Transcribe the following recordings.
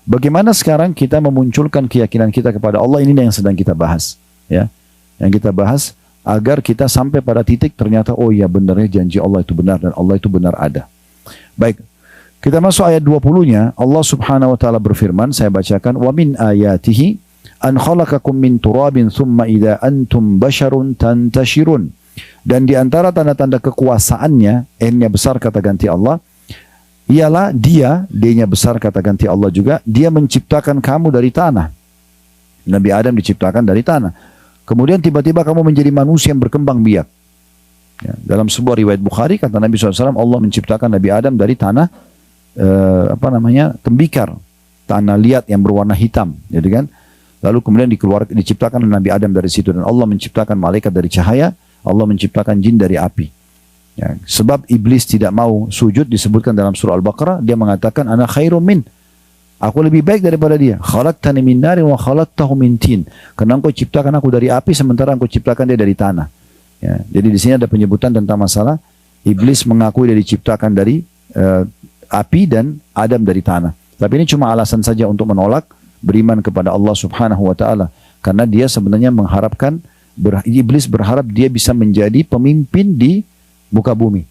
Bagaimana sekarang kita memunculkan keyakinan kita kepada Allah, ini yang sedang kita bahas. Ya, yang kita bahas agar kita sampai pada titik ternyata, oh ya benarnya janji Allah itu benar dan Allah itu benar ada. Baik, kita masuk ayat 20-nya. Allah subhanahu wa ta'ala berfirman, saya bacakan, wa min ayatihi an khalaqakum min turabin thumma idza antum basharun tantashirun. Dan di antara tanda-tanda kekuasaannya, N-nya besar kata ganti Allah, ialah D-nya besar kata ganti Allah juga, dia menciptakan kamu dari tanah. Nabi Adam diciptakan dari tanah. Kemudian tiba-tiba kamu menjadi manusia yang berkembang biak. Ya, dalam sebuah riwayat Bukhari kata Nabi SAW, Allah menciptakan Nabi Adam dari tanah tembikar, tanah liat yang berwarna hitam, jadi kan. Lalu kemudian diciptakan Nabi Adam dari situ, dan Allah menciptakan malaikat dari cahaya, Allah menciptakan jin dari api. Ya, sebab iblis tidak mau sujud disebutkan dalam surah Al-Baqarah, dia mengatakan ana khairum min, aku lebih baik daripada dia. Khalaqtani min narin wa khalaqtahu min tin. Karena engkau ciptakan aku dari api sementara engkau ciptakan dia dari tanah. Ya, jadi di sini ada penyebutan tentang masalah iblis mengakui dia diciptakan dari api dan Adam dari tanah. Tapi ini cuma alasan saja untuk menolak beriman kepada Allah Subhanahu wa taala, karena dia sebenarnya mengharapkan iblis berharap dia bisa menjadi pemimpin di muka bumi.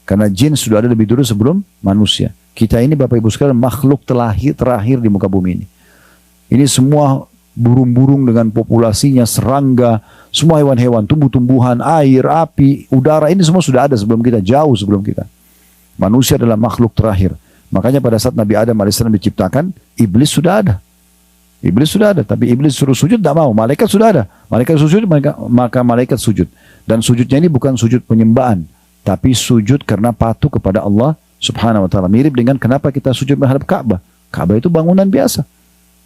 Karena jin sudah ada lebih dulu sebelum manusia. Kita ini Bapak Ibu sekalian makhluk terakhir di muka bumi ini. Ini semua burung-burung dengan populasinya, serangga, semua hewan-hewan, tumbuh-tumbuhan, air, api, udara, ini semua sudah ada sebelum kita, jauh sebelum kita. Manusia adalah makhluk terakhir. Makanya pada saat Nabi Adam AS diciptakan, iblis sudah ada. Iblis sudah ada, tapi iblis suruh sujud tidak mau. Malaikat sudah ada. Malaikat sujud, maka malaikat sujud. Dan sujudnya ini bukan sujud penyembahan, tapi sujud karena patuh kepada Allah Subhanahu wa ta'ala. Mirip dengan kenapa kita sujud menghadap Ka'bah. Ka'bah itu bangunan biasa.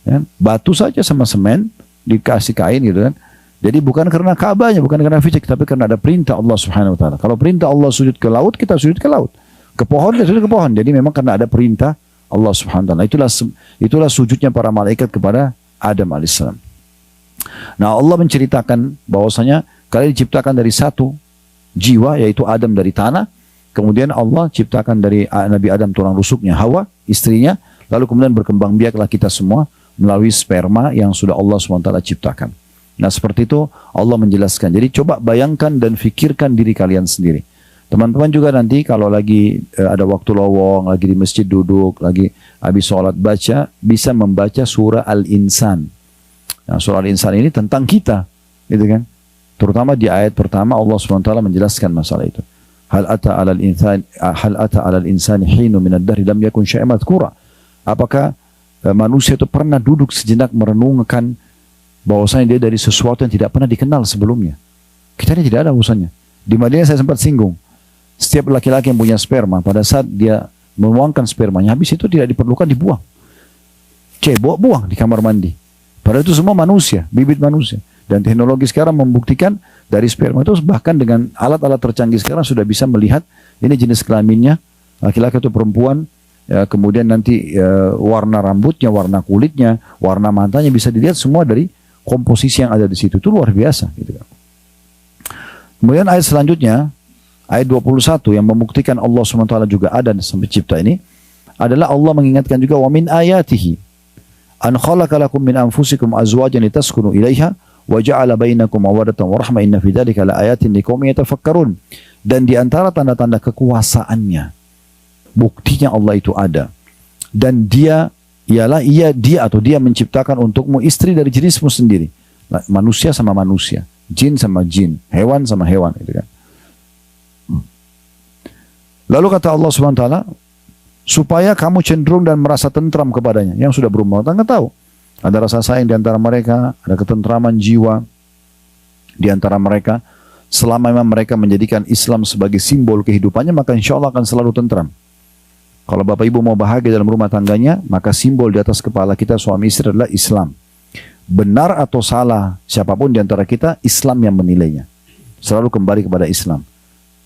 Ya, batu saja sama semen, dikasih kain gitu kan. Jadi bukan karena Ka'bahnya, bukan karena fisik, tapi karena ada perintah Allah Subhanahu wa ta'ala. Kalau perintah Allah sujud ke laut, kita sujud ke laut. Ke pohon, kita sujud ke pohon. Jadi memang karena ada perintah Allah Subhanahu wa ta'ala. Itulah sujudnya para malaikat kepada Adam alaihissalam. Nah, Allah menceritakan bahwasanya kalian diciptakan dari satu jiwa, yaitu Adam dari tanah. Kemudian Allah ciptakan dari Nabi Adam tulang rusuknya Hawa, istrinya. Lalu kemudian berkembang biaklah kita semua melalui sperma yang sudah Allah SWT ciptakan. Nah, seperti itu Allah menjelaskan. Jadi coba bayangkan dan fikirkan diri kalian sendiri. Teman-teman juga nanti kalau lagi ada waktu lowong, lagi di masjid duduk, lagi habis sholat baca, bisa membaca surah Al-Insan. Nah, surah Al-Insan ini tentang kita, gitu kan? Terutama di ayat pertama Allah SWT menjelaskan masalah itu. Hal ata 'alal insani hinu minad dahri lam yakun syai'an madhkura. Apakah manusia itu pernah duduk sejenak merenungkan bahwasanya dia dari sesuatu yang tidak pernah dikenal sebelumnya? Kita ini tidak ada urusannya. Di Madinah saya sempat singgung. Setiap laki-laki yang punya sperma, pada saat dia membuangkan spermanya, habis itu tidak diperlukan dibuang. Cebok buang di kamar mandi. Padahal itu semua manusia, bibit manusia. Dan teknologi sekarang membuktikan dari sperma itu bahkan dengan alat-alat tercanggih sekarang sudah bisa melihat ini jenis kelaminnya, laki-laki atau perempuan, ya, kemudian nanti warna rambutnya, warna kulitnya, warna matanya bisa dilihat semua dari komposisi yang ada di situ. Itu luar biasa. Gitu kan. Kemudian ayat selanjutnya, ayat 21 yang membuktikan Allah SWT juga ada sampai cipta ini, adalah Allah mengingatkan juga wa min ayatihi an khalaqalakum min anfusikum azwajan litaskunu ilaiha wa ja'ala bainakum mawaddatan wa rahmah inna fi dzalika laayatin liqaumin yatafakkarun. Dan di antara tanda-tanda kekuasaannya, buktinya Allah itu ada. Dan dia ialah dia menciptakan untukmu istri dari jenismu sendiri. Manusia sama manusia, jin sama jin, hewan sama hewan, gitu kan. Lalu kata Allah SWT, supaya kamu cenderung dan merasa tentram kepadanya. Yang sudah berumah tangga tahu. Ada rasa sayang di antara mereka, ada ketentraman jiwa di antara mereka. Selama memang mereka menjadikan Islam sebagai simbol kehidupannya, maka insya Allah akan selalu tentram. Kalau Bapak Ibu mau bahagia dalam rumah tangganya, maka simbol di atas kepala kita suami istri adalah Islam. Benar atau salah siapapun di antara kita, Islam yang menilainya. Selalu kembali kepada Islam.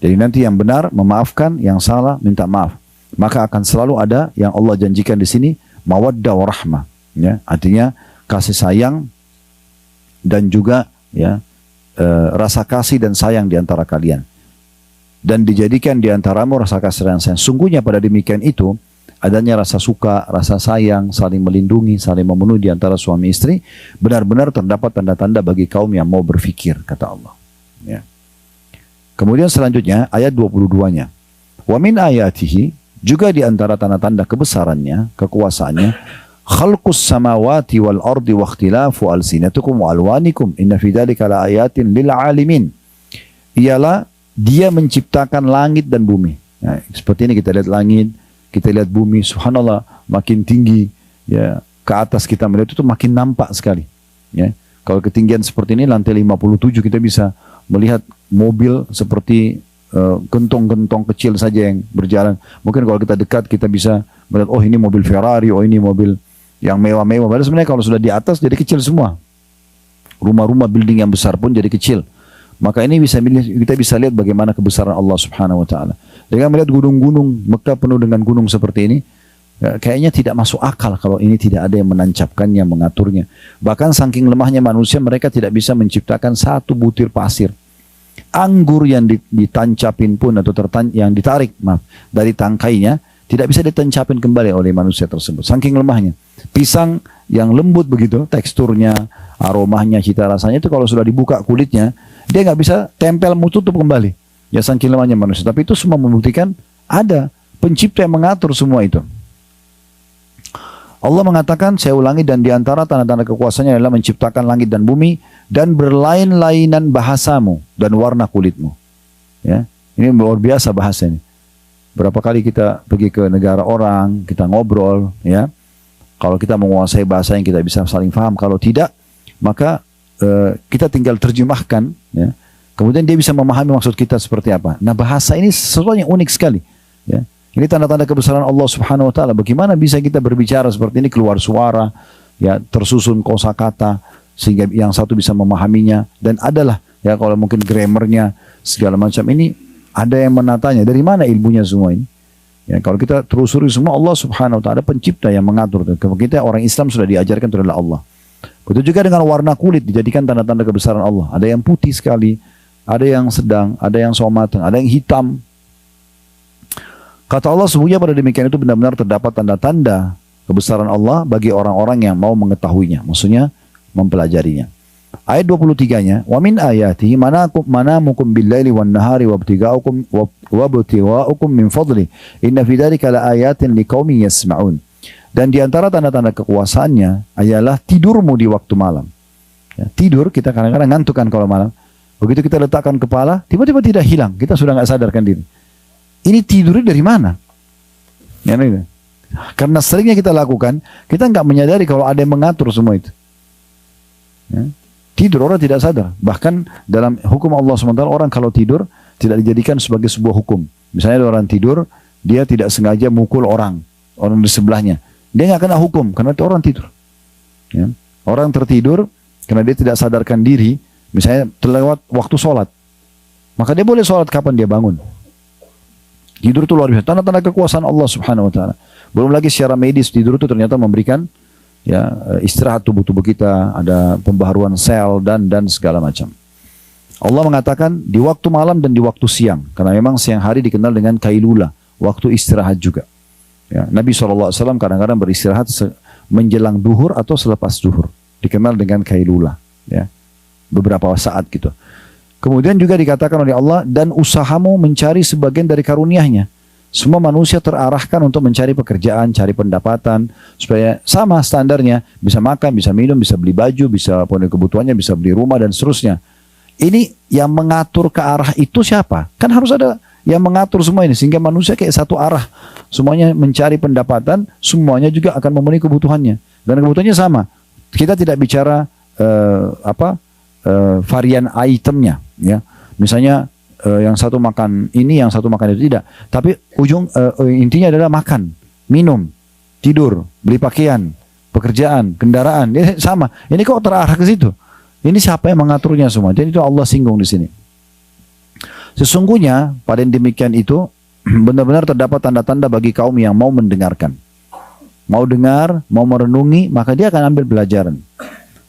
Jadi nanti yang benar memaafkan, yang salah minta maaf. Maka akan selalu ada yang Allah janjikan di sini, mawaddah warahmah. Ya, artinya kasih sayang dan juga ya rasa kasih dan sayang di antara kalian. Dan dijadikan di antaramu rasa kasih dan sayang. Sungguhnya pada demikian itu, adanya rasa suka, rasa sayang, saling melindungi, saling memenuhi di antara suami istri, benar-benar terdapat tanda-tanda bagi kaum yang mau berfikir, kata Allah. Ya. Kemudian selanjutnya ayat 22-nya. Wa min ayatihi, juga di antara tanda-tanda kebesarannya, kekuasaannya, khalqus samawati wal ardi wa ikhtilafu alsinatukum wa alwanikum inna fi dzalika la ayatin lil alimin. Ialah dia menciptakan langit dan bumi. Nah, seperti ini kita lihat langit, kita lihat bumi, subhanallah, makin tinggi ya, ke atas kita melihat itu makin nampak sekali. Ya. Kalau ketinggian seperti ini, lantai 57, kita bisa melihat mobil seperti gentong-gentong kecil saja yang berjalan. Mungkin kalau kita dekat, kita bisa melihat, oh ini mobil Ferrari, oh ini mobil yang mewah-mewah. Padahal sebenarnya kalau sudah di atas jadi kecil semua. Rumah-rumah, building yang besar pun jadi kecil. Maka ini kita bisa lihat bagaimana kebesaran Allah Subhanahu wa taala. Dengan melihat gunung-gunung, Mekah penuh dengan gunung seperti ini, kayaknya tidak masuk akal kalau ini tidak ada yang menancapkannya, mengaturnya. Bahkan saking lemahnya manusia, mereka tidak bisa menciptakan satu butir pasir. Anggur yang ditancapin pun atau yang ditarik dari tangkainya tidak bisa ditancapin kembali oleh manusia tersebut. Saking lemahnya. Pisang yang lembut begitu, teksturnya, aromanya, cita rasanya itu kalau sudah dibuka kulitnya, dia nggak bisa tempel, tutup kembali. Ya saking lemahnya manusia. Tapi itu semua membuktikan ada pencipta yang mengatur semua itu. Allah mengatakan, saya ulangi, dan diantara tanda-tanda kekuasaannya adalah menciptakan langit dan bumi dan berlain-lainan bahasamu dan warna kulitmu. Ya, ini luar biasa bahasa ini. Berapa kali kita pergi ke negara orang, kita ngobrol, ya. Kalau kita menguasai bahasa yang kita bisa saling paham. Kalau tidak, maka kita tinggal terjemahkan, ya. Kemudian dia bisa memahami maksud kita seperti apa. Nah, bahasa ini sesuatu yang unik sekali, ya. Ini tanda-tanda kebesaran Allah Subhanahu wa taala. Bagaimana bisa kita berbicara seperti ini, keluar suara, ya, tersusun kosakata sehingga yang satu bisa memahaminya, dan adalah ya kalau mungkin grammarnya segala macam ini ada yang menatanya. Dari mana ilmunya semua ini? Ya, kalau kita telusuri semua, Allah Subhanahu wa taala pencipta yang mengatur. Kita orang Islam sudah diajarkan itu adalah Allah. Begitu juga dengan warna kulit dijadikan tanda-tanda kebesaran Allah. Ada yang putih sekali, ada yang sedang, ada yang sawo matang, ada yang hitam. Kata Allah, sesungguhnya pada demikian itu benar-benar terdapat tanda-tanda kebesaran Allah bagi orang-orang yang mau mengetahuinya. Maksudnya mempelajarinya. Ayat 23-nya, wa min ayatihi manamukum bil-laili wan-nahari wabtiga'ukum min fadli inna fi dzalika laayatin liqaumin yasma'un. Dan di antara tanda-tanda kekuasaannya adalah tidurmu di waktu malam. Ya, tidur, kita kadang-kadang ngantuk kan kalau malam. Begitu kita letakkan kepala, tiba-tiba tidak hilang. Kita sudah nggak sadarkan diri. Ini tidurnya dari mana? Ya, karena seringnya kita lakukan, kita nggak menyadari kalau ada yang mengatur semua itu. Ya. Tidur orang tidak sadar. Bahkan dalam hukum Allah SWT, orang kalau tidur tidak dijadikan sebagai sebuah hukum. Misalnya ada orang tidur, dia tidak sengaja mukul orang di sebelahnya. Dia nggak kena hukum karena itu orang tidur. Ya. Orang tertidur karena dia tidak sadarkan diri, misalnya terlewat waktu sholat, maka dia boleh sholat kapan dia bangun. Tidur itu luar biasa, tanda-tanda kekuasaan Allah Subhanahu wa taala. Belum lagi secara medis, tidur itu ternyata memberikan ya istirahat tubuh-tubuh kita, ada pembaharuan sel dan segala macam. Allah mengatakan di waktu malam dan di waktu siang, karena memang siang hari dikenal dengan kailula, waktu istirahat juga. Ya, Nabi SAW kadang-kadang beristirahat menjelang duhur atau selepas duhur, dikenal dengan kailula, ya, beberapa saat gitu. Kemudian juga dikatakan oleh Allah, dan usahamu mencari sebagian dari karunia-Nya. Semua manusia terarahkan untuk mencari pekerjaan, cari pendapatan, supaya sama standarnya, bisa makan, bisa minum, bisa beli baju, bisa penuhi kebutuhannya, bisa beli rumah dan seterusnya. Ini yang mengatur ke arah itu siapa? Kan harus ada yang mengatur semua ini, sehingga manusia kayak satu arah. Semuanya mencari pendapatan, semuanya juga akan memenuhi kebutuhannya. Dan kebutuhannya sama. Kita tidak bicara varian itemnya, ya. Misalnya yang satu makan ini, yang satu makan itu, tidak. Tapi intinya adalah makan, minum, tidur, beli pakaian, pekerjaan, kendaraan, ini sama. Ini kok terarah ke situ? Ini siapa yang mengaturnya semua? Jadi itu Allah singgung di sini. Sesungguhnya pada yang demikian itu benar-benar terdapat tanda-tanda bagi kaum yang mau mendengarkan, mau dengar, mau merenungi, maka dia akan ambil pelajaran.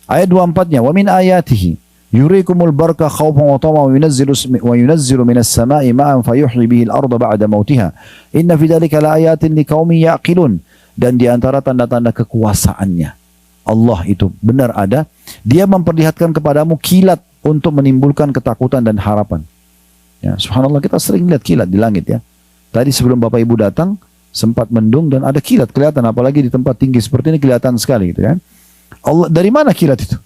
Ayat 24-nya, wa min ayatihi, Yurikumul barqa khawfan wa tama'an wa yunazzilu minas sama'i ma'an fayuhyi bihi al-ardha ba'da mautiha. Inna fi dzalika laayatin liqaumin yaqilun. Dan di antara tanda-tanda kekuasaannya, Allah itu benar ada. Dia memperlihatkan kepadamu kilat untuk menimbulkan ketakutan dan harapan. Ya, subhanallah, kita sering lihat kilat di langit ya. Tadi sebelum Bapak Ibu datang sempat mendung dan ada kilat kelihatan, apalagi di tempat tinggi seperti ini kelihatan sekali gitu kan. Allah, dari mana kilat itu?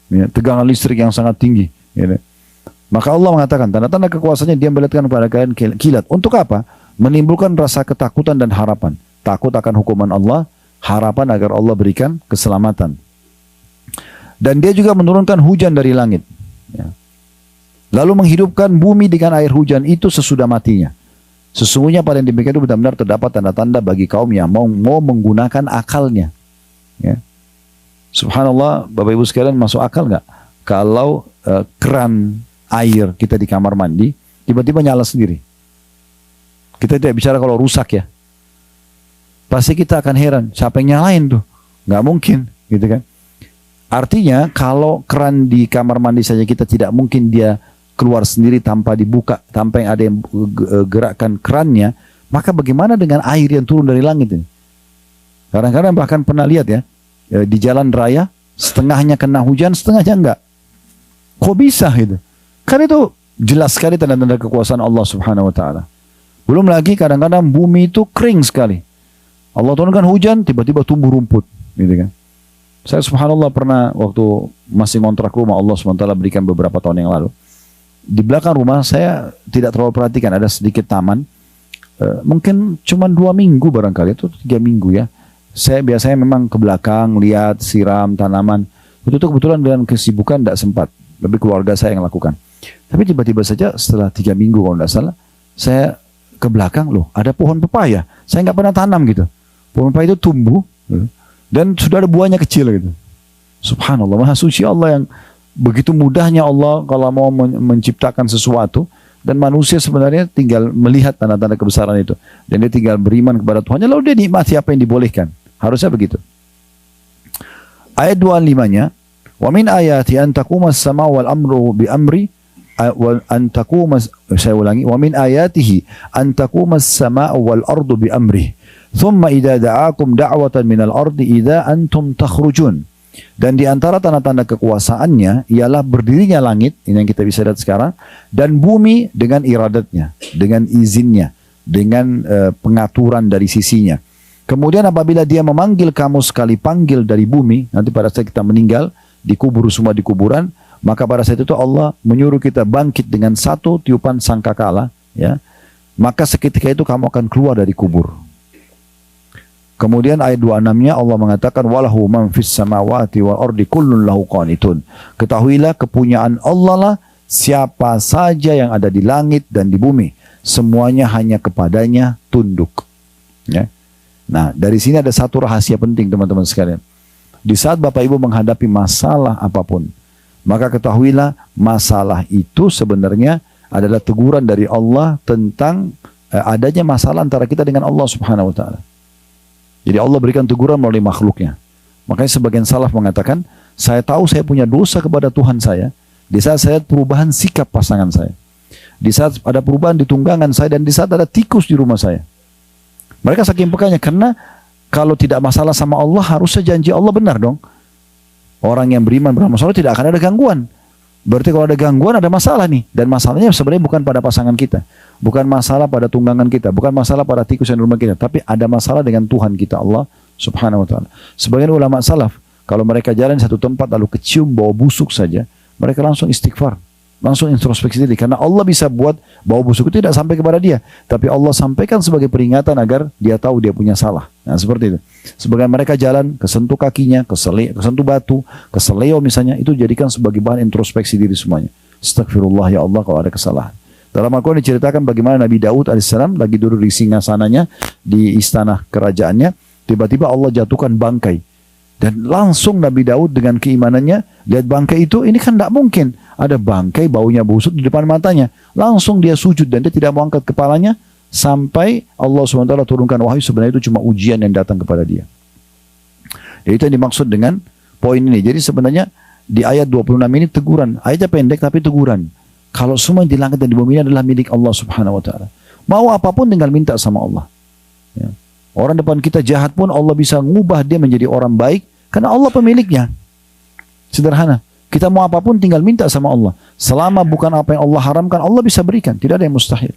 Ya, tegangan listrik yang sangat tinggi. Ya. Maka Allah mengatakan tanda-tanda kekuasaannya, dia memperlihatkan kepada kalian kilat. Untuk apa? Menimbulkan rasa ketakutan dan harapan. Takut akan hukuman Allah, harapan agar Allah berikan keselamatan. Dan dia juga menurunkan hujan dari langit. Ya. Lalu menghidupkan bumi dengan air hujan itu sesudah matinya. Sesungguhnya pada yang demikian itu benar-benar terdapat tanda-tanda bagi kaum yang mau menggunakan akalnya. Ya. Subhanallah, Bapak Ibu sekalian, masuk akal nggak kalau keran air kita di kamar mandi tiba-tiba nyala sendiri? Kita tidak bicara kalau rusak ya. Pasti kita akan heran, siapa yang nyalain tuh? Nggak mungkin, gitu kan? Artinya kalau keran di kamar mandi saja kita tidak mungkin dia keluar sendiri tanpa dibuka, tanpa yang ada yang gerakkan kerannya, maka bagaimana dengan air yang turun dari langit ini? Kadang-kadang bahkan pernah lihat ya, di jalan raya, setengahnya kena hujan, setengahnya enggak. Kok bisa gitu? Kan itu jelas sekali tanda-tanda kekuasaan Allah Subhanahu wa Ta'ala. Belum lagi kadang-kadang bumi itu kering sekali. Allah turunkan hujan, tiba-tiba tumbuh rumput, gitu kan. Saya subhanallah pernah waktu masih ngontrak rumah, Allah SWT berikan beberapa tahun yang lalu. Di belakang rumah saya tidak terlalu perhatikan, ada sedikit taman. Mungkin cuma 2 minggu barangkali, itu 3 minggu ya. Saya biasanya memang ke belakang, lihat, siram tanaman. Itu tuh kebetulan dengan kesibukan tidak sempat. Lebih keluarga saya yang lakukan. Tapi tiba-tiba saja setelah 3 minggu kalau tidak salah, saya ke belakang, loh ada pohon pepaya. Saya nggak pernah tanam gitu. Pohon pepaya itu tumbuh, dan sudah ada buahnya kecil gitu. Subhanallah, maha suci Allah yang begitu mudahnya Allah kalau mau menciptakan sesuatu. Dan manusia sebenarnya tinggal melihat tanda-tanda kebesaran itu. Dan dia tinggal beriman kepada Tuhannya, lalu dia nikmati apa yang dibolehkan. Harusnya begitu. Ayat 25-nya, wa min ayati an taquma as-sama'u wal amru bi amri wa an taquma, saya ulangi, wa min ayatihi an taquma as-sama'u wal ardu bi amri thumma idza da'akum da'watan minal ardi idza antum takhrujun. Dan di antara tanda-tanda kekuasaannya ialah berdirinya langit, ini yang kita bisa lihat sekarang, dan bumi dengan iradatnya, dengan izinnya, dengan pengaturan dari sisinya. Kemudian apabila dia memanggil kamu sekali panggil dari bumi, nanti pada saat kita meninggal, dikubur semua di kuburan, maka pada saat itu Allah menyuruh kita bangkit dengan satu tiupan sangkakala, ya. Maka seketika itu kamu akan keluar dari kubur. Kemudian ayat 26-nya Allah mengatakan walahu man fis samawati wal ardi kullun lahu qanitun. Ketahuilah kepunyaan Allah lah siapa saja yang ada di langit dan di bumi, semuanya hanya kepadanya tunduk. Ya. Nah, dari sini ada satu rahasia penting teman-teman sekalian. Di saat Bapak Ibu menghadapi masalah apapun, maka ketahuilah masalah itu sebenarnya adalah teguran dari Allah tentang adanya masalah antara kita dengan Allah Subhanahu wa Ta'ala. Jadi Allah berikan teguran melalui makhluknya. Makanya sebagian salaf mengatakan, saya tahu saya punya dosa kepada Tuhan saya di saat saya lihat perubahan sikap pasangan saya, di saat ada perubahan di tunggangan saya, dan di saat ada tikus di rumah saya. Mereka saking pekanya, karena kalau tidak masalah sama Allah, harusnya janji Allah benar dong. Orang yang beriman beramal saleh tidak akan ada gangguan. Berarti kalau ada gangguan ada masalah nih. Dan masalahnya sebenarnya bukan pada pasangan kita, bukan masalah pada tunggangan kita, bukan masalah pada tikus yang di rumah kita, tapi ada masalah dengan Tuhan kita Allah Subhanahu wa Ta'ala. Sebagian ulama salaf, kalau mereka jalan di satu tempat lalu kecium bau busuk saja, mereka langsung istighfar, langsung introspeksi diri, karena Allah bisa buat bau busuk itu tidak sampai kepada dia, tapi Allah sampaikan sebagai peringatan agar dia tahu dia punya salah. Nah seperti itu. Sebagian mereka jalan kesentuh kakinya, kesentuh batu, keseleo misalnya, itu jadikan sebagai bahan introspeksi diri semuanya. Astagfirullah ya Allah kalau ada kesalahan. Dalam Al-Quran diceritakan bagaimana Nabi Daud alaihissalam lagi duduk di singgasananya di istana kerajaannya, tiba-tiba Allah jatuhkan bangkai. Dan langsung Nabi Daud dengan keimanannya lihat bangkai itu, ini kan tidak mungkin ada bangkai baunya busuk di depan matanya. Langsung dia sujud dan dia tidak mau angkat kepalanya sampai Allah SWT turunkan wahyu, sebenarnya itu cuma ujian yang datang kepada dia. Jadi itu yang dimaksud dengan poin ini. Jadi sebenarnya di ayat 26 ini teguran. Ayatnya pendek tapi teguran. Kalau semua yang di langit dan di bumi ini adalah milik Allah subhanahu wa ta'ala. Mau apapun tinggal minta sama Allah. Ya. Orang depan kita jahat pun Allah bisa ngubah dia menjadi orang baik. Karena Allah pemiliknya. Sederhana. Kita mau apapun tinggal minta sama Allah. Selama bukan apa yang Allah haramkan, Allah bisa berikan. Tidak ada yang mustahil.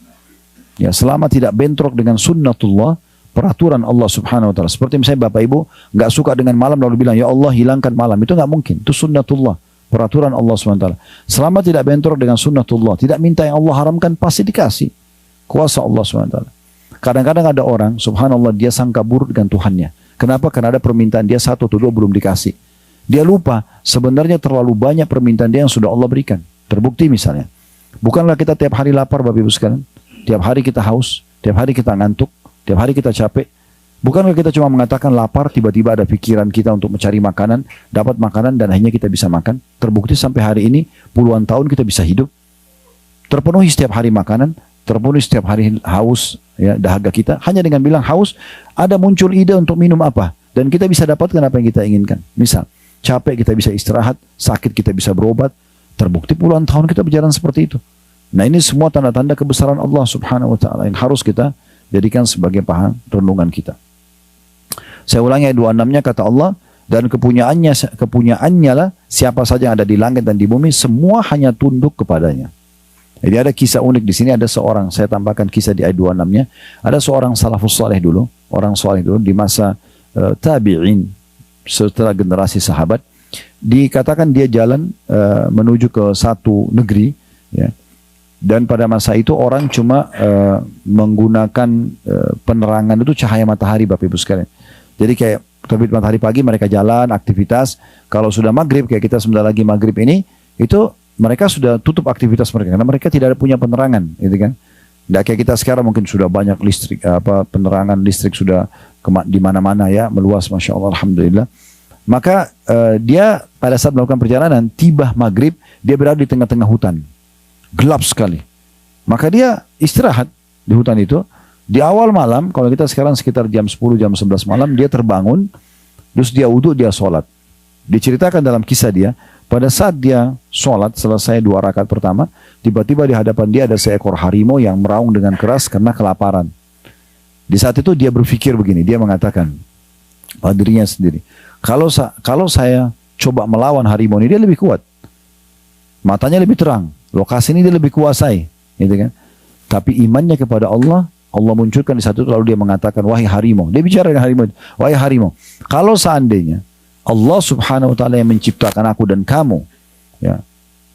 Ya, selama tidak bentrok dengan sunnatullah, peraturan Allah subhanahu wa ta'ala. Seperti misalnya Bapak Ibu nggak suka dengan malam lalu bilang, ya Allah hilangkan malam. Itu nggak mungkin. Itu sunnatullah. Peraturan Allah subhanahu wa ta'ala. Selama tidak bentrok dengan sunnatullah, tidak minta yang Allah haramkan, pasti dikasih. Kuasa Allah subhanahu wa ta'ala. Kadang-kadang ada orang, subhanallah, dia sangka buruk dengan Tuhannya. Kenapa? Karena ada permintaan dia 1 atau 2 belum dikasih. Dia lupa, sebenarnya terlalu banyak permintaan dia yang sudah Allah berikan. Terbukti misalnya. Bukanlah kita tiap hari lapar Bapak Ibu sekalian. Tiap hari kita haus. Tiap hari kita ngantuk. Tiap hari kita capek. Bukankah kita cuma mengatakan lapar, tiba-tiba ada pikiran kita untuk mencari makanan, dapat makanan dan akhirnya kita bisa makan. Terbukti sampai hari ini, puluhan tahun kita bisa hidup. Terpenuhi setiap hari makanan, terpenuhi setiap hari haus, ya, dahaga kita. Hanya dengan bilang haus, ada muncul ide untuk minum apa. Dan kita bisa dapatkan apa yang kita inginkan. Misal, capek kita bisa istirahat, sakit kita bisa berobat. Terbukti puluhan tahun kita berjalan seperti itu. Nah ini semua tanda-tanda kebesaran Allah subhanahu wa ta'ala yang harus kita jadikan sebagai bahan renungan kita. Saya ulangi ayat 26-nya, kata Allah, dan kepunyaannya lah siapa saja yang ada di langit dan di bumi, semua hanya tunduk kepadanya. Jadi ada kisah unik di sini, ada seorang, saya tambahkan kisah di ayat 26-nya, ada seorang salafus saleh dulu, orang saleh dulu di masa tabi'in, setelah generasi sahabat, dikatakan dia jalan menuju ke satu negeri, ya. Dan pada masa itu orang cuma menggunakan penerangan itu cahaya matahari Bapak Ibu sekalian. Jadi kayak terbit matahari pagi mereka jalan, aktivitas. Kalau sudah maghrib, kayak kita sebentar lagi maghrib ini, itu mereka sudah tutup aktivitas mereka. Karena mereka tidak ada punya penerangan, gitu kan. Tidak kayak kita sekarang mungkin sudah banyak listrik, penerangan listrik sudah di mana-mana ya, meluas Masya Allah, Alhamdulillah. Maka dia pada saat melakukan perjalanan, tiba maghrib, dia berada di tengah-tengah hutan. Gelap sekali. Maka dia istirahat di hutan itu. Di awal malam, kalau kita sekarang sekitar jam 10, jam 11 malam, dia terbangun, terus dia wudhu, dia sholat. Diceritakan dalam kisah dia, pada saat dia sholat, selesai 2 rakaat pertama, tiba-tiba di hadapan dia ada seekor harimau yang meraung dengan keras karena kelaparan. Di saat itu dia berpikir begini, dia mengatakan pada dirinya sendiri, kalau saya coba melawan harimau ini, dia lebih kuat. Matanya lebih terang, lokasi ini dia lebih kuasai, gitu kan? Tapi imannya kepada Allah, Allah munculkan di satu, lalu dia mengatakan, wahai harimau. Dia bicara dengan harimau, wahai harimau, kalau seandainya Allah subhanahu wa ta'ala yang menciptakan aku dan kamu, ya,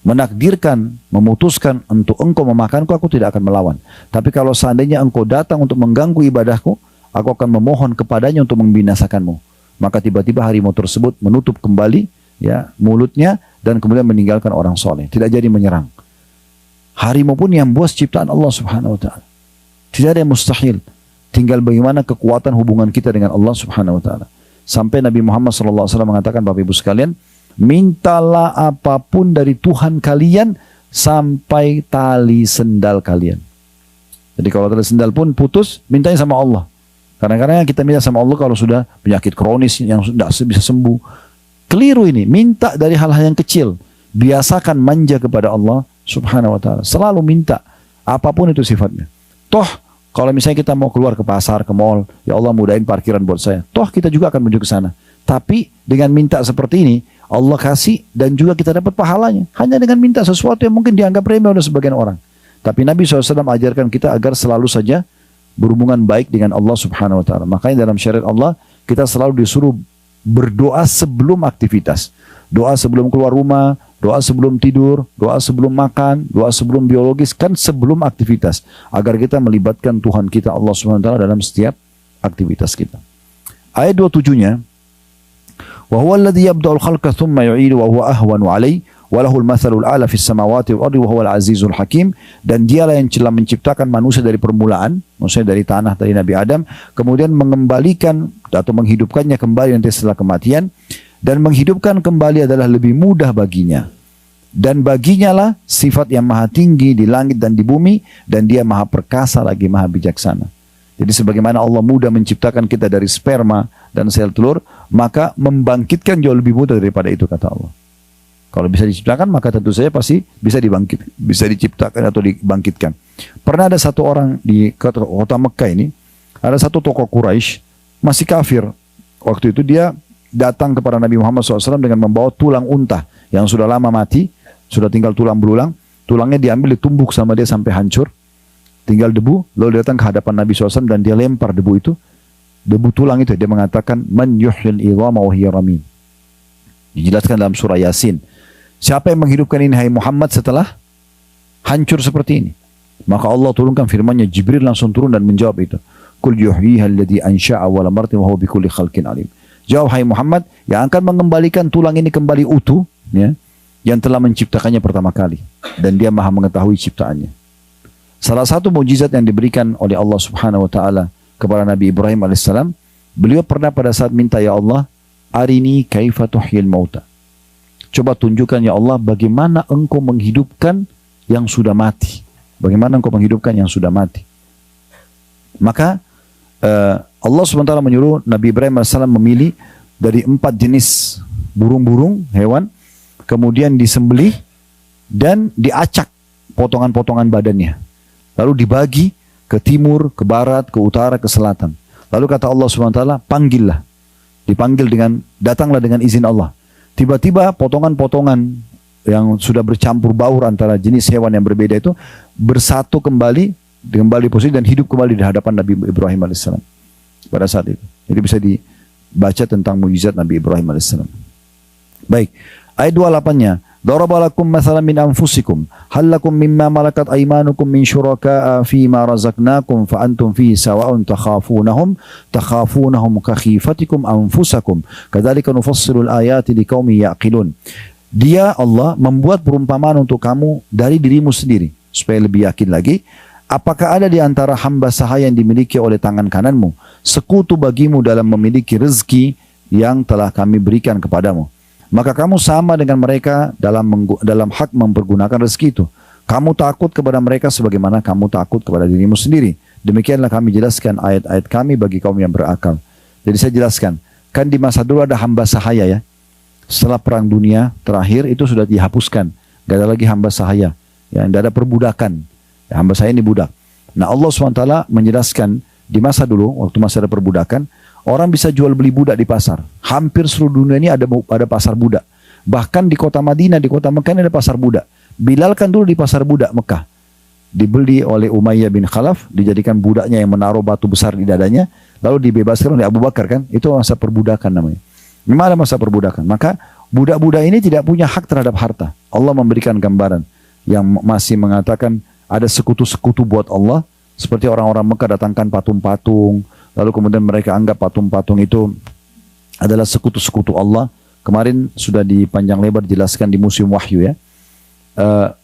menakdirkan, memutuskan untuk engkau memakanku, aku tidak akan melawan. Tapi kalau seandainya engkau datang untuk mengganggu ibadahku, aku akan memohon kepadanya untuk membinasakanmu. Maka tiba-tiba harimau tersebut menutup kembali, ya, mulutnya, dan kemudian meninggalkan orang soleh. Tidak jadi menyerang. Harimau pun yang buas ciptaan Allah subhanahu wa ta'ala. Tidak ada yang mustahil. Tinggal bagaimana kekuatan hubungan kita dengan Allah subhanahu wa ta'ala. Sampai Nabi Muhammad SAW mengatakan, Bapak Ibu sekalian, mintalah apapun dari Tuhan kalian sampai tali sendal kalian. Jadi kalau tali sendal pun putus, mintanya sama Allah. Kadang-kadang kita minta sama Allah kalau sudah penyakit kronis yang tidak bisa sembuh. Keliru ini, minta dari hal-hal yang kecil. Biasakan manja kepada Allah subhanahu wa ta'ala. Selalu minta, apapun itu sifatnya. Toh, kalau misalnya kita mau keluar ke pasar, ke mall, ya Allah mudahin parkiran buat saya. Toh kita juga akan menuju ke sana. Tapi dengan minta seperti ini, Allah kasih dan juga kita dapat pahalanya. Hanya dengan minta sesuatu yang mungkin dianggap remeh oleh sebagian orang. Tapi Nabi SAW ajarkan kita agar selalu saja berhubungan baik dengan Allah subhanahu wa ta'ala. Makanya dalam syariat Allah, kita selalu disuruh berdoa sebelum aktivitas. Doa sebelum keluar rumah, doa sebelum tidur, doa sebelum makan, doa sebelum biologis, kan sebelum aktivitas. Agar kita melibatkan Tuhan kita Allah SWT dalam setiap aktivitas kita. Ayat 27-nya, وَهُوَ الَّذِي يَبْدَأُ الْخَلْقَ ثُمَّ يُعِيدُ وَهُوَ أَهْوَنُ عَلَيْهِ وَلَهُ الْمَثَلُ الْأَعْلَى فِي السَّمَاوَاتِ وَالْأَرْضِ وَهُوَ الْعَزِيزُ الْحَكِيمُ. Dan dialah yang telah menciptakan manusia dari permulaan, maksudnya dari tanah, dari Nabi Adam, kemudian mengembalikan atau menghidupkannya kembali nanti setelah kematian, dan menghidupkan kembali adalah lebih mudah baginya. Dan baginya lah sifat yang maha tinggi di langit dan di bumi, dan dia maha perkasa lagi maha bijaksana. Jadi sebagaimana Allah mudah menciptakan kita dari sperma dan sel telur, maka membangkitkan jauh lebih mudah daripada itu, kata Allah. Kalau bisa diciptakan maka tentu saja pasti bisa diciptakan atau dibangkitkan. Pernah ada satu orang di kota Mekah ini, ada satu tokoh Quraisy masih kafir. Waktu itu dia datang kepada Nabi Muhammad SAW dengan membawa tulang unta yang sudah lama mati, sudah tinggal tulang belulang. Tulangnya diambil, ditumbuk sama dia sampai hancur, tinggal debu. Lalu datang ke hadapan Nabi SAW dan dia lempar debu itu, debu tulang itu. Dia mengatakan, Man yuhyil idhama wa hiya ramim. Dijelaskan dalam surah Yasin. Siapa yang menghidupkan ini hai Muhammad setelah hancur seperti ini? Maka Allah turunkan firman-Nya, Jibril langsung turun dan menjawab itu. Qul yuhyiha alladhi ansha'a awwala marratin wa huwa bikulli khalqin alim. Jawab hai Muhammad, yang akan mengembalikan tulang ini kembali utuh, ya, yang telah menciptakannya pertama kali, dan dia maha mengetahui ciptaannya. Salah satu mukjizat yang diberikan oleh Allah Subhanahu wa taala kepada Nabi Ibrahim alaihissalam, beliau pernah pada saat minta, ya Allah, arini kaifa tuhyil mauta. Coba tunjukkan ya Allah bagaimana engkau menghidupkan yang sudah mati. Bagaimana engkau menghidupkan yang sudah mati. Maka Allah SWT menyuruh Nabi Ibrahim AS memilih dari 4 jenis burung-burung, hewan. Kemudian disembelih dan diacak potongan-potongan badannya. Lalu dibagi ke timur, ke barat, ke utara, ke selatan. Lalu kata Allah SWT, panggillah. Dipanggil datanglah dengan izin Allah. Tiba-tiba potongan-potongan yang sudah bercampur baur antara jenis hewan yang berbeda itu bersatu kembali posisi dan hidup kembali di hadapan Nabi Ibrahim AS pada saat itu. Jadi bisa dibaca tentang mukjizat Nabi Ibrahim AS. Baik, ayat 28-nya, Darabalakum mathalan min anfusikum hal lakum mimma malakat aymanukum min syuraka'a fima razaqnakum fa antum fihi sawa'un takhafunahum ka khifatikum anfusakum kadzalika nufassilul ayati liqaumin yaqilun. Dia Allah membuat perumpamaan untuk kamu dari dirimu sendiri supaya lebih yakin lagi. Apakah ada di antara hamba sahaya yang dimiliki oleh tangan kananmu sekutu bagimu dalam memiliki rezeki yang telah kami berikan kepadamu? Maka kamu sama dengan mereka dalam hak mempergunakan rezeki itu. Kamu takut kepada mereka sebagaimana kamu takut kepada dirimu sendiri. Demikianlah kami jelaskan ayat-ayat kami bagi kaum yang berakal. Jadi saya jelaskan, kan di masa dulu ada hamba sahaya ya. Setelah perang dunia terakhir itu sudah dihapuskan. Gak ada lagi hamba sahaya. Ya, tidak ada perbudakan. Ya, hamba sahaya ini budak. Nah Allah SWT menjelaskan di masa dulu, waktu masa ada perbudakan, orang bisa jual beli budak di pasar. Hampir seluruh dunia ini ada pasar budak. Bahkan di kota Madinah, di kota Mekah ini ada pasar budak. Bilal kan dulu di pasar budak Mekah. Dibeli oleh Umayyah bin Khalaf, dijadikan budaknya yang menaruh batu besar di dadanya, lalu dibebaskan oleh Abu Bakar kan. Itu masa perbudakan namanya. Memang ada masa perbudakan. Maka budak-budak ini tidak punya hak terhadap harta. Allah memberikan gambaran yang masih mengatakan ada sekutu-sekutu buat Allah. Seperti orang-orang Mekah datangkan patung-patung, lalu kemudian mereka anggap patung-patung itu adalah sekutu-sekutu Allah. Kemarin sudah dipanjang lebar dijelaskan di musim wahyu ya.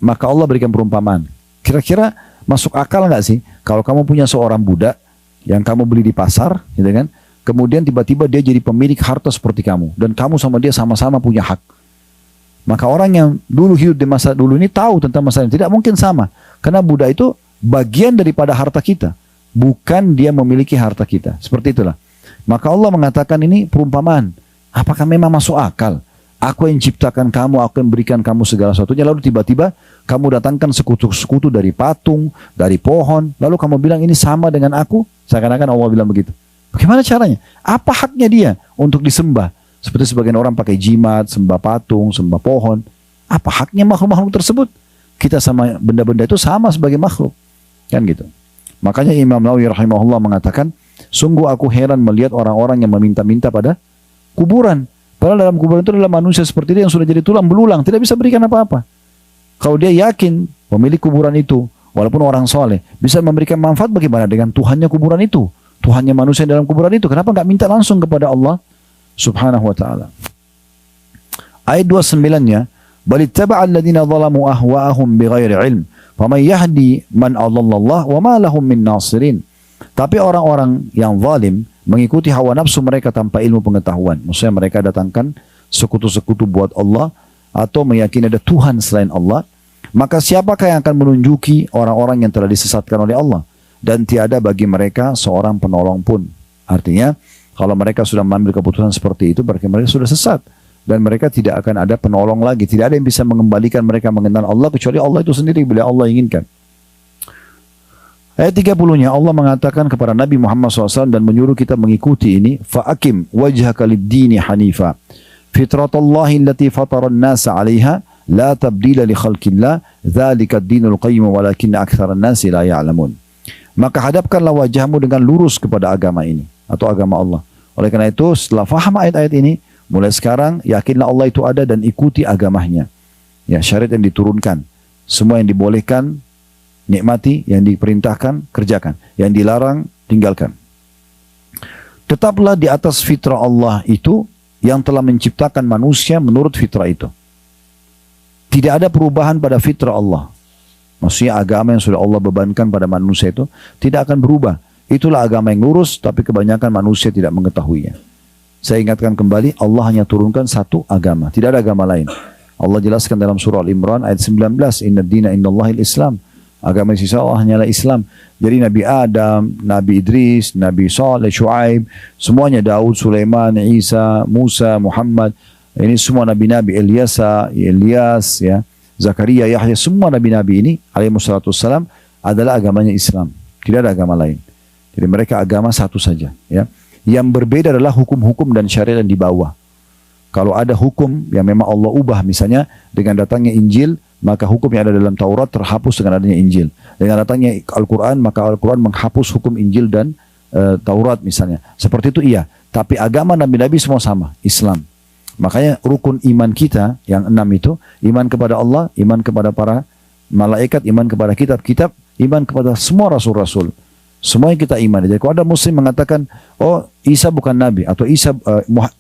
Maka Allah berikan perumpamaan. Kira-kira masuk akal nggak sih kalau kamu punya seorang budak yang kamu beli di pasar, gitu kan? Kemudian tiba-tiba dia jadi pemilik harta seperti kamu dan kamu sama dia sama-sama punya hak. Maka orang yang dulu hidup di masa dulu ini tahu tentang masalah ini. Tidak mungkin sama, karena budak itu bagian daripada harta kita, bukan dia memiliki harta kita. Seperti itulah. Maka Allah mengatakan ini perumpamaan. Apakah memang masuk akal? Aku yang ciptakan kamu, aku yang berikan kamu segala sesuatunya, lalu tiba-tiba kamu datangkan sekutu-sekutu dari patung, dari pohon, lalu kamu bilang ini sama dengan aku? Seakan-akan Allah bilang begitu. Bagaimana caranya? Apa haknya dia untuk disembah? Seperti sebagian orang pakai jimat, sembah patung, sembah pohon. Apa haknya makhluk-makhluk tersebut? Kita sama benda-benda itu sama sebagai makhluk. Kan gitu. Makanya Imam Nawawi rahimahullah mengatakan, sungguh aku heran melihat orang-orang yang meminta-minta pada kuburan. Padahal dalam kuburan itu adalah manusia seperti dia yang sudah jadi tulang belulang, tidak bisa berikan apa-apa. Kalau dia yakin pemilik kuburan itu, walaupun orang soleh, bisa memberikan manfaat, bagaimana dengan Tuhannya kuburan itu? Tuhannya manusia dalam kuburan itu, kenapa nggak minta langsung kepada Allah subhanahu wa ta'ala? Ayat 29-nya, balittaba'a alladhina zalamu ahwa'ahum bighairi ilm. Faman yahdi man adallallah wa ma lahum min nasirin. Tapi orang-orang yang zalim mengikuti hawa nafsu mereka tanpa ilmu pengetahuan. Maksudnya mereka datangkan sekutu-sekutu buat Allah atau meyakini ada Tuhan selain Allah. Maka siapakah yang akan menunjuki orang-orang yang telah disesatkan oleh Allah? Dan tiada bagi mereka seorang penolong pun. Artinya kalau mereka sudah mengambil keputusan seperti itu, berarti mereka sudah sesat. dan mereka tidak akan ada penolong lagi. Tidak ada yang bisa mengembalikan mereka mengenal Allah kecuali Allah itu sendiri bila Allah inginkan. Ayat 30-nya Allah mengatakan kepada Nabi Muhammad SAW dan menyuruh kita mengikuti ini. Fa'akim wajhaka lid-dini hanifa. Fitratallahi allati fataran nasa 'alaiha la tabdila li khalqillah. Dzalika ad-dinul qayyim walakinna aktsaran nasi la ya'lamun. Maka hadapkanlah wajahmu dengan lurus kepada agama ini atau agama Allah. Oleh karena itu setelah faham ayat-ayat ini, mulai sekarang yakinlah Allah itu ada dan ikuti agamanya. Ya, syariat yang diturunkan, semua yang dibolehkan nikmati, yang diperintahkan kerjakan, yang dilarang tinggalkan. Tetaplah di atas fitrah Allah itu yang telah menciptakan manusia menurut fitrah itu. Tidak ada perubahan pada fitrah Allah. Maksudnya agama yang sudah Allah bebankan pada manusia itu tidak akan berubah. Itulah agama yang lurus, tapi kebanyakan manusia tidak mengetahuinya. Saya ingatkan kembali, Allah hanya turunkan satu agama, tidak ada agama lain. Allah jelaskan dalam surah Al-Imran ayat 19, Inna dina innallahil Islam. Agama sisa Allah hanyalah Islam. Jadi Nabi Adam, Nabi Idris, Nabi Saleh, Shu'aib, semuanya Daud, Sulaiman, Isa, Musa, Muhammad, ini semua nabi-nabi, Ilyas, ya, Zakaria, Yahya, semua nabi-nabi ini alaihi wassalatu wassalam adalah agamanya Islam. Tidak ada agama lain. Jadi mereka agama satu saja, ya. Yang berbeda adalah hukum-hukum dan syariat yang di bawah. Kalau ada hukum yang memang Allah ubah, misalnya dengan datangnya Injil, maka hukum yang ada dalam Taurat terhapus dengan adanya Injil. Dengan datangnya Al-Quran, maka Al-Quran menghapus hukum Injil dan Taurat misalnya. Seperti itu iya. Tapi agama Nabi-Nabi semua sama, Islam. Makanya rukun iman kita yang 6 itu, iman kepada Allah, iman kepada para malaikat, iman kepada kitab-kitab, iman kepada semua rasul-rasul. Semua yang kita imani. Jadi kalau ada muslim mengatakan, oh Isa bukan nabi atau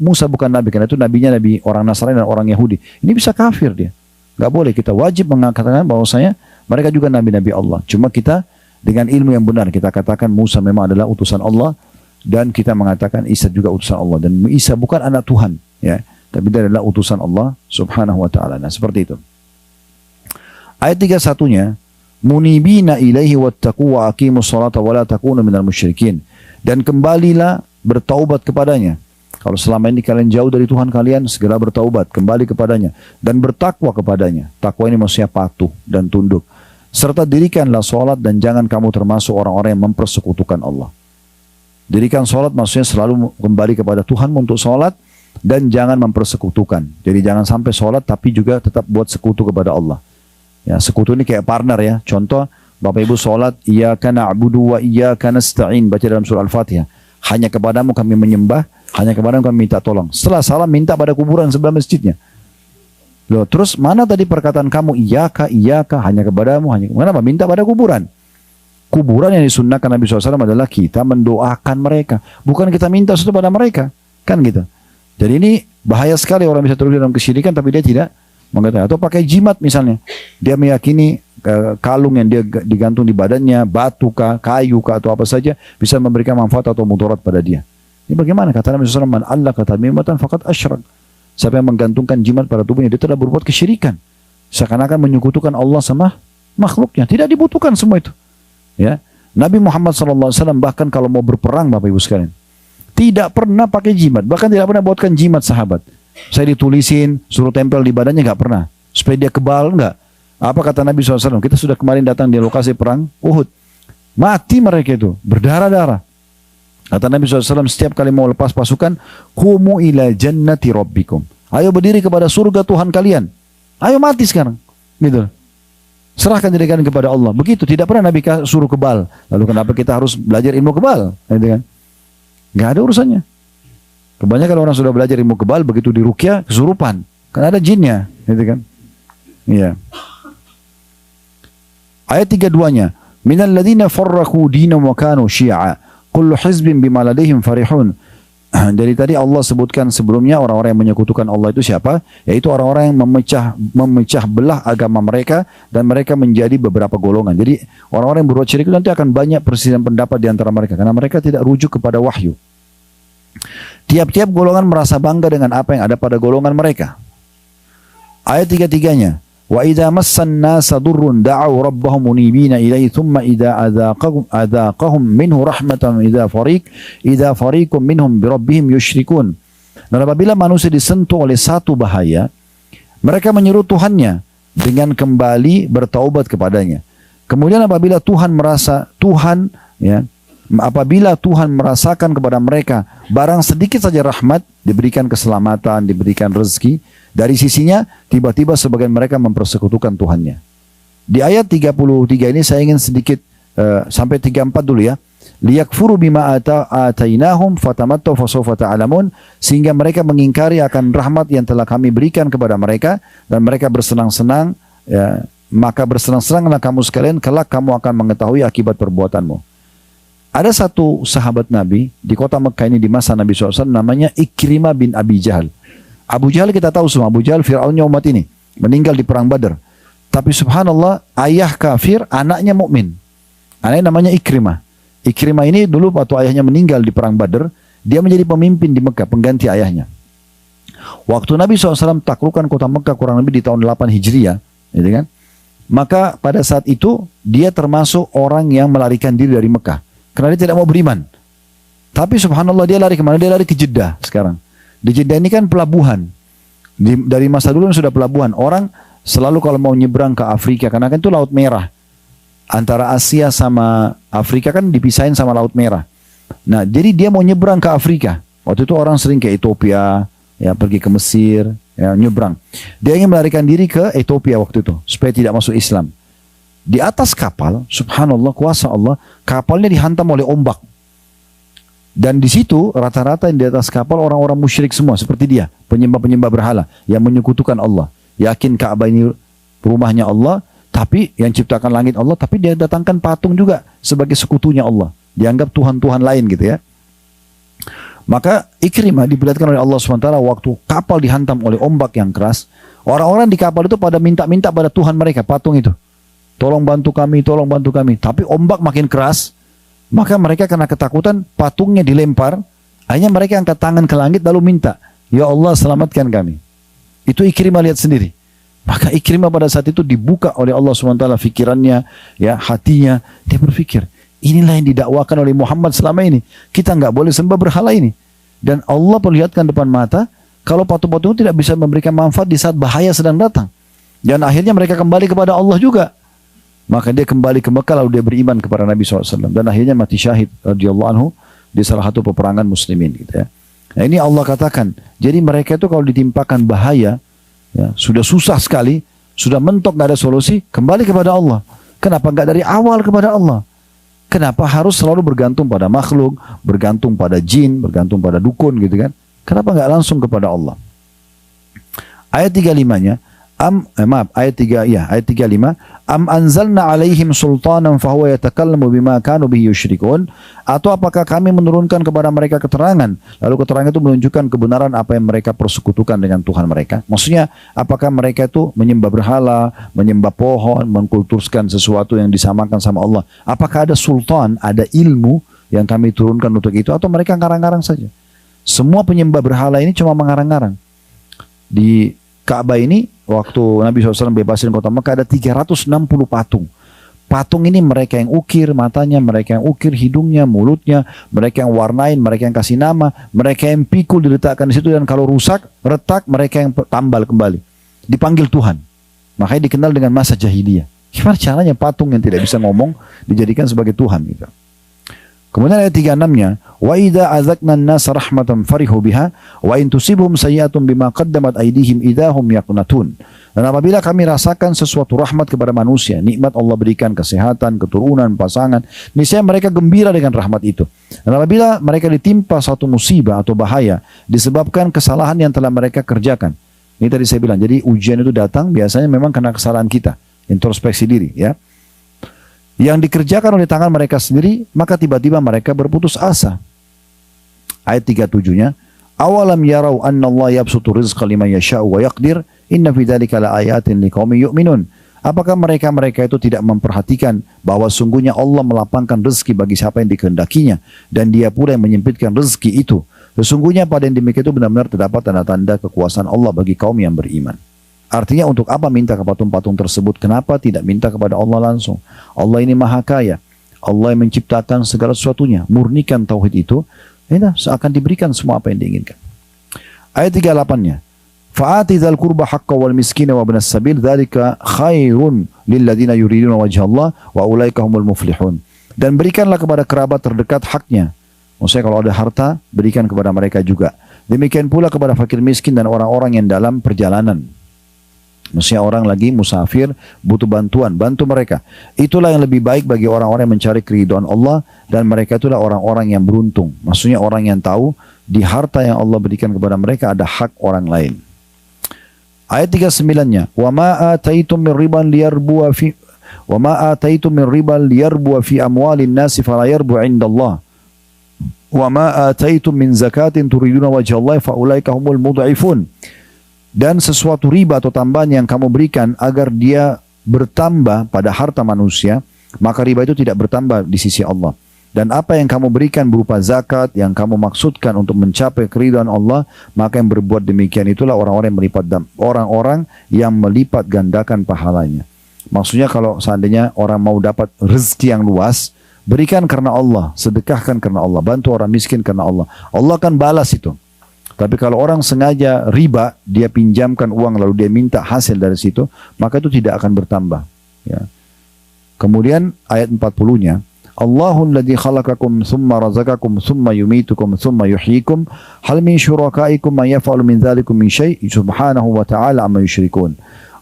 Musa bukan nabi, karena itu nabinya nabi orang Nasrani dan orang Yahudi. Ini bisa kafir dia. Gak boleh, kita wajib mengatakan bahwasanya mereka juga nabi-nabi Allah. Cuma kita dengan ilmu yang benar kita katakan Musa memang adalah utusan Allah dan kita mengatakan Isa juga utusan Allah dan Isa bukan anak Tuhan, ya, tapi dia adalah utusan Allah Subhanahu wa taala. Nah, seperti itu. Ayat 31-nya, munibina ilaihi wattaqu wa aqimus salata wa la takunu minal musyrikin. Dan kembalilah bertaubat kepadanya. Kalau selama ini kalian jauh dari Tuhan kalian, segera bertaubat, kembali kepadanya. Dan bertakwa kepadanya. Takwa ini maksudnya patuh dan tunduk. Serta dirikanlah sholat dan jangan kamu termasuk orang-orang yang mempersekutukan Allah. Dirikan sholat maksudnya selalu kembali kepada Tuhan untuk sholat dan jangan mempersekutukan. Jadi jangan sampai sholat tapi juga tetap buat sekutu kepada Allah. Ya, sekutu ini kayak partner ya. Contoh, Bapak Ibu sholat, iyyaka na'budu wa iyyaka nasta'in. Baca dalam surah Al-Fatihah. Hanya kepadamu kami menyembah, hanya kepadamu kami minta tolong. Setelah salam minta pada kuburan sebelah masjidnya. Loh, terus mana tadi perkataan kamu iyyaka hanya kepadamu, kenapa? Minta pada kuburan. Kuburan yang disunnahkan Nabi SAW adalah kita mendoakan mereka, bukan kita minta sesuatu pada mereka, kan gitu. Jadi ini bahaya sekali orang bisa terus dalam kesyirikan tapi dia tidak mengatakan. Atau pakai jimat misalnya, dia meyakini kalung yang dia digantung di badannya, batu kah, kayu kah, atau apa saja bisa memberikan manfaat atau mudarat pada dia. Ini bagaimana? Kata Nabi SAW, man allaka tamimatan faqad asyrak. Siapa yang menggantungkan jimat pada tubuhnya, dia telah berbuat kesyirikan. Seakan-akan menyekutukan Allah sama makhluknya. Tidak dibutuhkan semua itu. Ya, Nabi Muhammad SAW bahkan kalau mau berperang, Bapak Ibu sekalian, tidak pernah pakai jimat. Bahkan tidak pernah buatkan jimat sahabat. Saya ditulisin, suruh tempel di badannya, nggak pernah. Supaya dia kebal, nggak. Apa kata Nabi SAW? Kita sudah kemarin datang di lokasi perang Uhud. Mati mereka itu, berdarah-darah. Kata Nabi SAW, setiap kali mau lepas pasukan, kumu ila jannati rabbikum. Ayo berdiri kepada surga Tuhan kalian. Ayo mati sekarang. Gitu. Serahkan diri kalian kepada Allah. Begitu, tidak pernah Nabi suruh kebal. Lalu kenapa kita harus belajar ilmu kebal? Gitu kan? Gak ada urusannya. Kebanyakan orang sudah belajar ilmu kebal, begitu diruqyah kesurupan. Karena ada jinnya. Gitu kan? Iya. Ayat 32-nya, minal ladzina farraqu dinahum wa kanu syi'a kullu hizbin bima ladaihim farihun. Jadi tadi Allah sebutkan sebelumnya orang-orang yang menyekutukan Allah itu siapa? Yaitu orang-orang yang memecah belah agama mereka dan mereka menjadi beberapa golongan. Jadi orang-orang yang berbuat syirik itu nanti akan banyak perselisihan pendapat di antara mereka karena mereka tidak rujuk kepada wahyu. Tiap-tiap golongan merasa bangga dengan apa yang ada pada golongan mereka. Ayat 33-nya, wa idza massan nasa durrun da'u rabbahum munibina ilaihi thumma idza adzaqahum minhu rahmatan idza fariqum minhum bi rabbihim yusyrikun. Dan apabila manusia disentuh oleh satu bahaya, mereka menyeru Tuhannya dengan kembali bertaubat kepadanya. Kemudian apabila Tuhan merasakan kepada mereka barang sedikit saja rahmat, diberikan keselamatan, diberikan rezeki, dari sisinya tiba-tiba sebagian mereka mempersekutukan Tuhannya. Di ayat 33 ini saya ingin sedikit sampai 34 dulu ya. Liyakfuru bima atainahum fatamattau fasawfa ta'lamun, sehingga mereka mengingkari akan rahmat yang telah kami berikan kepada mereka dan mereka bersenang-senang, ya, maka bersenang-senanglah kamu sekalian, kelak kamu akan mengetahui akibat perbuatanmu. Ada satu sahabat Nabi di kota Mekah ini di masa Nabi SAW, namanya Ikrimah bin Abi Jahal. Abu Jahal kita tahu semua, Abu Jahal Fir'aunnya umat ini, meninggal di perang Badar. Tapi subhanallah, ayah kafir, anaknya mukmin. Anaknya namanya Ikrimah. Ikrimah ini dulu waktu ayahnya meninggal di perang Badar, dia menjadi pemimpin di Mekah, pengganti ayahnya. Waktu Nabi SAW taklukkan kota Mekah kurang lebih di tahun 8 Hijriah, gitu kan? Maka pada saat itu dia termasuk orang yang melarikan diri dari Mekah karena dia tidak mau beriman. Tapi subhanallah, dia lari kemana? Dia lari ke Jeddah sekarang. Di Jeddah ini kan pelabuhan. Dari masa dulu sudah pelabuhan. Orang selalu kalau mau nyebrang ke Afrika, karena kan itu Laut Merah. Antara Asia sama Afrika kan dipisahin sama Laut Merah. Nah, jadi dia mau nyebrang ke Afrika. Waktu itu orang sering ke Ethiopia, ya, pergi ke Mesir, ya, nyebrang. Dia ingin melarikan diri ke Ethiopia waktu itu supaya tidak masuk Islam. Di atas kapal, subhanallah, kuasa Allah, kapalnya dihantam oleh ombak. Dan di situ rata-rata yang di atas kapal orang-orang musyrik semua seperti dia, penyembah-penyembah berhala yang menyekutukan Allah. Yakin Ka'bah ini rumahnya Allah, tapi yang ciptakan langit Allah, tapi dia datangkan patung juga sebagai sekutunya Allah. Dianggap Tuhan-Tuhan lain gitu ya. Maka Ikrimah diperlihatkan oleh Allah SWT waktu kapal dihantam oleh ombak yang keras. Orang-orang di kapal itu pada minta-minta pada Tuhan mereka, patung itu. Tolong bantu kami, tolong bantu kami. Tapi ombak makin keras, maka mereka karena ketakutan, patungnya dilempar. Akhirnya mereka angkat tangan ke langit lalu minta, ya Allah selamatkan kami. Itu Ikrimah lihat sendiri. Maka Ikrimah pada saat itu dibuka oleh Allah SWT fikirannya, ya, hatinya. Dia berpikir, inilah yang didakwakan oleh Muhammad selama ini. Kita nggak boleh sembah berhala ini. Dan Allah perlihatkan depan mata, kalau patung-patung tidak bisa memberikan manfaat di saat bahaya sedang datang. Dan akhirnya mereka kembali kepada Allah juga. Maka dia kembali ke Mekah lalu dia beriman kepada Nabi SAW. Dan akhirnya mati syahid radhiyallahu anhu di salah satu peperangan muslimin. Gitu ya. Nah, ini Allah katakan, jadi mereka itu kalau ditimpakan bahaya, ya, sudah susah sekali, sudah mentok gak ada solusi, kembali kepada Allah. Kenapa gak dari awal kepada Allah? Kenapa harus selalu bergantung pada makhluk, bergantung pada jin, bergantung pada dukun gitu kan? Kenapa gak langsung kepada Allah? Ayat 35-nya, ayat 35, am anzalna alaihim sultanan fahuwa yatakallamu bima kanu bihi yusyrikun, atau apakah kami menurunkan kepada mereka keterangan, lalu keterangan itu menunjukkan kebenaran apa yang mereka persekutukan dengan Tuhan mereka. Maksudnya apakah mereka itu menyembah berhala, menyembah pohon, mengkultuskan sesuatu yang disamakan sama Allah? Apakah ada sultan, ada ilmu yang kami turunkan untuk itu, atau mereka ngarang-ngarang saja? Semua penyembah berhala ini cuma mengarang-ngarang. Di Ka'bah ini waktu Nabi SAW bebasin kota Mekah ada 360 patung. Patung ini mereka yang ukir matanya, mereka yang ukir hidungnya, mulutnya, mereka yang warnain, mereka yang kasih nama, mereka yang pikul diletakkan di situ, dan kalau rusak, retak, mereka yang tambal kembali. Dipanggil Tuhan. Makanya dikenal dengan masa jahiliyah. Gimana caranya patung yang tidak bisa ngomong dijadikan sebagai Tuhan gitu. Kemudian ayat 36-nya, wa idza azaqna an-nasa rahmatan farihu biha wa in tusibhum sayyi'atun bima qaddamat aydihim idahum yaqnatun. Dan apabila kami rasakan sesuatu rahmat kepada manusia, nikmat Allah berikan kesehatan, keturunan, pasangan, niscaya mereka gembira dengan rahmat itu. Dan apabila mereka ditimpa suatu musibah atau bahaya disebabkan kesalahan yang telah mereka kerjakan. Ini tadi saya bilang, jadi ujian itu datang biasanya memang karena kesalahan kita, introspeksi diri ya. Yang dikerjakan oleh tangan mereka sendiri, maka tiba-tiba mereka berputus asa. Ayat 37-nya, awalam yarau anna Allah yabsutu rizqa liman yasha'u wa yaqdir inna fi dzalika laayatin liqaumin yu'minun. Apakah mereka itu tidak memperhatikan bahwa sungguhnya Allah melapangkan rezeki bagi siapa yang dikehendakinya, dan dia pula yang menyempitkan rezeki itu. Sesungguhnya pada yang demikian itu benar-benar terdapat tanda-tanda kekuasaan Allah bagi kaum yang beriman. Artinya untuk apa minta ke patung-patung tersebut? Kenapa tidak minta kepada Allah langsung? Allah ini maha kaya. Allah yang menciptakan segala sesuatunya. Murnikan tauhid itu, seakan diberikan semua apa yang diinginkan. Ayat 38-nya. Fa'ati dzal qurba haqqan wal miskina wa ibnas sabil dzalika khairun lil ladzina yuriduna wajha Allah wa ulaika humul muflihun. Dan berikanlah kepada kerabat terdekat haknya. Maksudnya kalau ada harta, berikan kepada mereka juga. Demikian pula kepada fakir miskin dan orang-orang yang dalam perjalanan. Maksudnya orang lagi musafir, butuh bantuan, bantu mereka. Itulah yang lebih baik bagi orang-orang yang mencari keridhaan Allah, dan mereka itulah orang-orang yang beruntung. Maksudnya orang yang tahu di harta yang Allah berikan kepada mereka ada hak orang lain. Ayat 39-nya, "Wa ma ataitum min riban liyarbu fi wa ma ataitum min riban liyarbu fi amwalin nasi fala yarbu 'indallah. Wa ma ataitum min zakatin turiduna wajha Allah fa ulaika humul mudha'ifun." Dan sesuatu riba atau tambahan yang kamu berikan agar dia bertambah pada harta manusia, maka riba itu tidak bertambah di sisi Allah. Dan apa yang kamu berikan berupa zakat yang kamu maksudkan untuk mencapai keridhaan Allah, maka yang berbuat demikian itulah orang-orang yang melipat gandakan pahalanya. Maksudnya kalau seandainya orang mau dapat rezeki yang luas, berikan karena Allah, sedekahkan karena Allah, bantu orang miskin karena Allah. Allah akan balas itu. Tapi kalau orang sengaja riba, dia pinjamkan uang lalu dia minta hasil dari situ, maka itu tidak akan bertambah. Ya. Kemudian ayat 40-nya, Allahul ladzi khalaqakum thumma razaqakum thumma yumitukum thumma yuhyikum hal min syurakaikum man yaf'alu min dzalikum min syai' subhanahu wa ta'ala amma yusyrikun.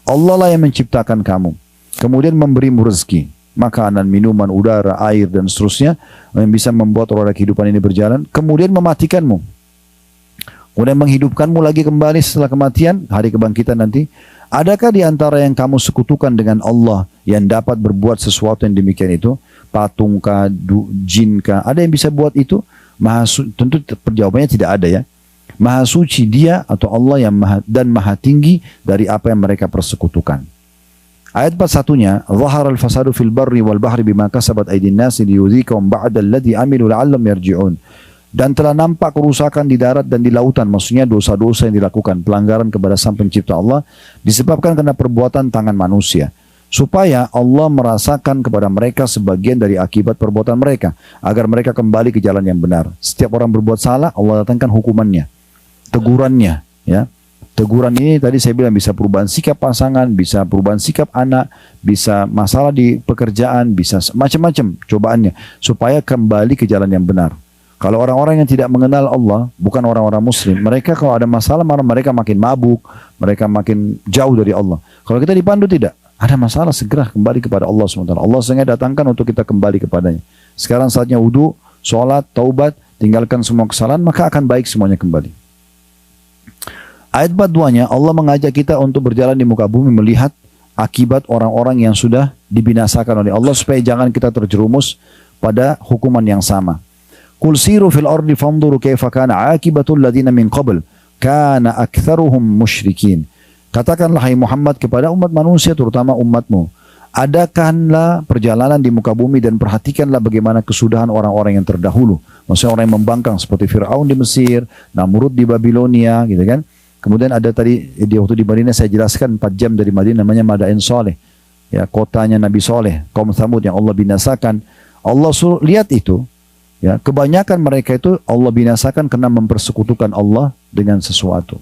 Allah lah yang menciptakan kamu, kemudian memberimu rezeki, makanan, minuman, udara, air dan seterusnya yang bisa membuat roda kehidupan ini berjalan, kemudian mematikanmu, kemudian menghidupkanmu lagi kembali setelah kematian, hari kebangkitan nanti. Adakah di antara yang kamu sekutukan dengan Allah yang dapat berbuat sesuatu yang demikian itu? Patungkah, jinkah? Ada yang bisa buat itu? Tentu jawabannya tidak ada ya. Maha suci dia atau Allah yang maha tinggi dari apa yang mereka persekutukan. Ayat 41-nya, "Dhahara al-fasadu fil barri wal bahri bima kasabat aydin nasi liyudhikahum ba'da alladhi amilu la'allam yarji'un." Dan telah nampak kerusakan di darat dan di lautan, maksudnya dosa-dosa yang dilakukan, pelanggaran kepada Sang Pencipta Allah, disebabkan karena perbuatan tangan manusia. Supaya Allah merasakan kepada mereka sebagian dari akibat perbuatan mereka, agar mereka kembali ke jalan yang benar. Setiap orang berbuat salah, Allah datangkan hukumannya, tegurannya. Ya, teguran ini tadi saya bilang bisa perubahan sikap pasangan, bisa perubahan sikap anak, bisa masalah di pekerjaan, bisa macam-macam cobaannya, supaya kembali ke jalan yang benar. Kalau orang-orang yang tidak mengenal Allah, bukan orang-orang muslim, mereka kalau ada masalah, mereka makin mabuk, mereka makin jauh dari Allah. Kalau kita dipandu tidak, ada masalah segera kembali kepada Allah SWT. Allah sengaja datangkan untuk kita kembali kepadanya. Sekarang saatnya wudu, sholat, taubat, tinggalkan semua kesalahan, maka akan baik semuanya kembali. Ayat 42-nya, Allah mengajak kita untuk berjalan di muka bumi melihat akibat orang-orang yang sudah dibinasakan oleh Allah, supaya jangan kita terjerumus pada hukuman yang sama. Qul siru fil ardi fanzuru kaifa kana akibatul ladzina min qabl kana aktsaruhum musyrikin. Katakanlah hai Muhammad kepada umat manusia, terutama umatmu, adakanlah perjalanan di muka bumi dan perhatikanlah bagaimana kesudahan orang-orang yang terdahulu. Maksudnya orang yang membangkang seperti Fir'aun di Mesir, Namrud di Babilonia, gitu kan. Kemudian ada tadi waktu di Madinah saya jelaskan 4 jam dari Madinah, namanya Madain Soleh, ya, kotanya Nabi Soleh, kaum Tsamud yang Allah binasakan. Allah suruh lihat itu. Ya, kebanyakan mereka itu Allah binasakan karena mempersekutukan Allah dengan sesuatu.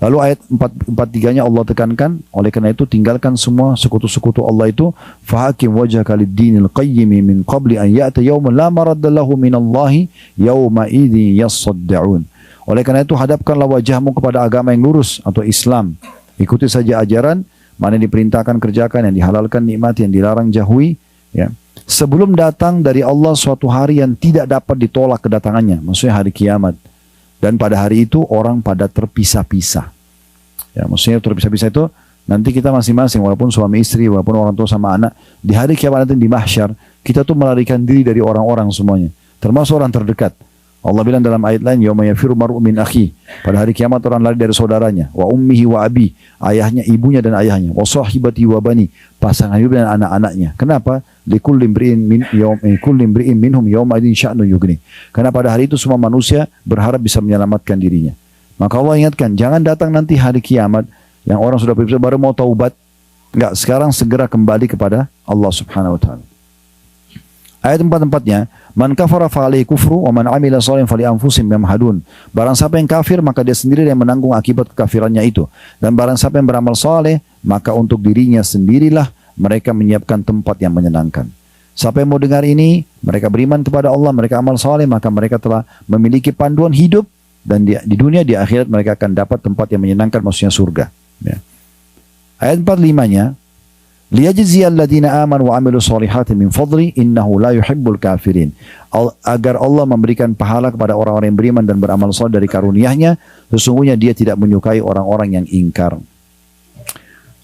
Lalu ayat 43-nya Allah tekankan, oleh karena itu tinggalkan semua sekutu-sekutu Allah itu, fahakim wajhaka lid-dinil qayyim min qabli an ya'ta yawmun la maradda lahu minallahi yawma idzin yassaddaun. Oleh karena itu hadapkanlah wajahmu kepada agama yang lurus atau Islam. Ikuti saja ajaran, mana yang diperintahkan kerjakan, yang dihalalkan nikmati, yang dilarang jauhi, ya. Sebelum datang dari Allah suatu hari yang tidak dapat ditolak kedatangannya, maksudnya hari kiamat. Dan pada hari itu orang pada terpisah-pisah. Ya, maksudnya terpisah-pisah itu nanti kita masing-masing, walaupun suami istri, walaupun orang tua sama anak, di hari kiamat nanti di mahsyar, kita tuh melarikan diri dari orang-orang semuanya, termasuk orang terdekat. Allah bilang dalam ayat lain, yauma yafiru mar'u min akhi. Pada hari kiamat orang lari dari saudaranya, wa ummihi wa abi, ayahnya, ibunya dan ayahnya, wa sahibati wa bani, pasangan hidup dan anak-anaknya. Kenapa? Likulli imri'in minhum yawma idin sya'nu yughni. Karena pada hari itu semua manusia berharap bisa menyelamatkan dirinya. Maka Allah ingatkan, jangan datang nanti hari kiamat yang orang sudah berpisah baru mau taubat. Enggak, sekarang segera kembali kepada Allah Subhanahu wa taala. Ayat 44-nya, man kafara fa'alaihi kufru wa man amila shalihan fali anfusihim yamhadun. Barang siapa yang kafir maka dia sendiri yang menanggung akibat kekafirannya itu. Dan barang siapa yang beramal saleh maka untuk dirinya sendirilah mereka menyiapkan tempat yang menyenangkan. Siapa yang mau dengar ini, mereka beriman kepada Allah, mereka amal saleh, maka mereka telah memiliki panduan hidup dan di dunia, di akhirat mereka akan dapat tempat yang menyenangkan, maksudnya surga. Ya. Ayat 45-nya, liyajziyal ladzina amanu wa amilus solihati min fadli innahu la yuhibbul kafirin. Agar Allah memberikan pahala kepada orang-orang yang beriman dan beramal saleh dari karunia-Nya, sesungguhnya Dia tidak menyukai orang-orang yang ingkar.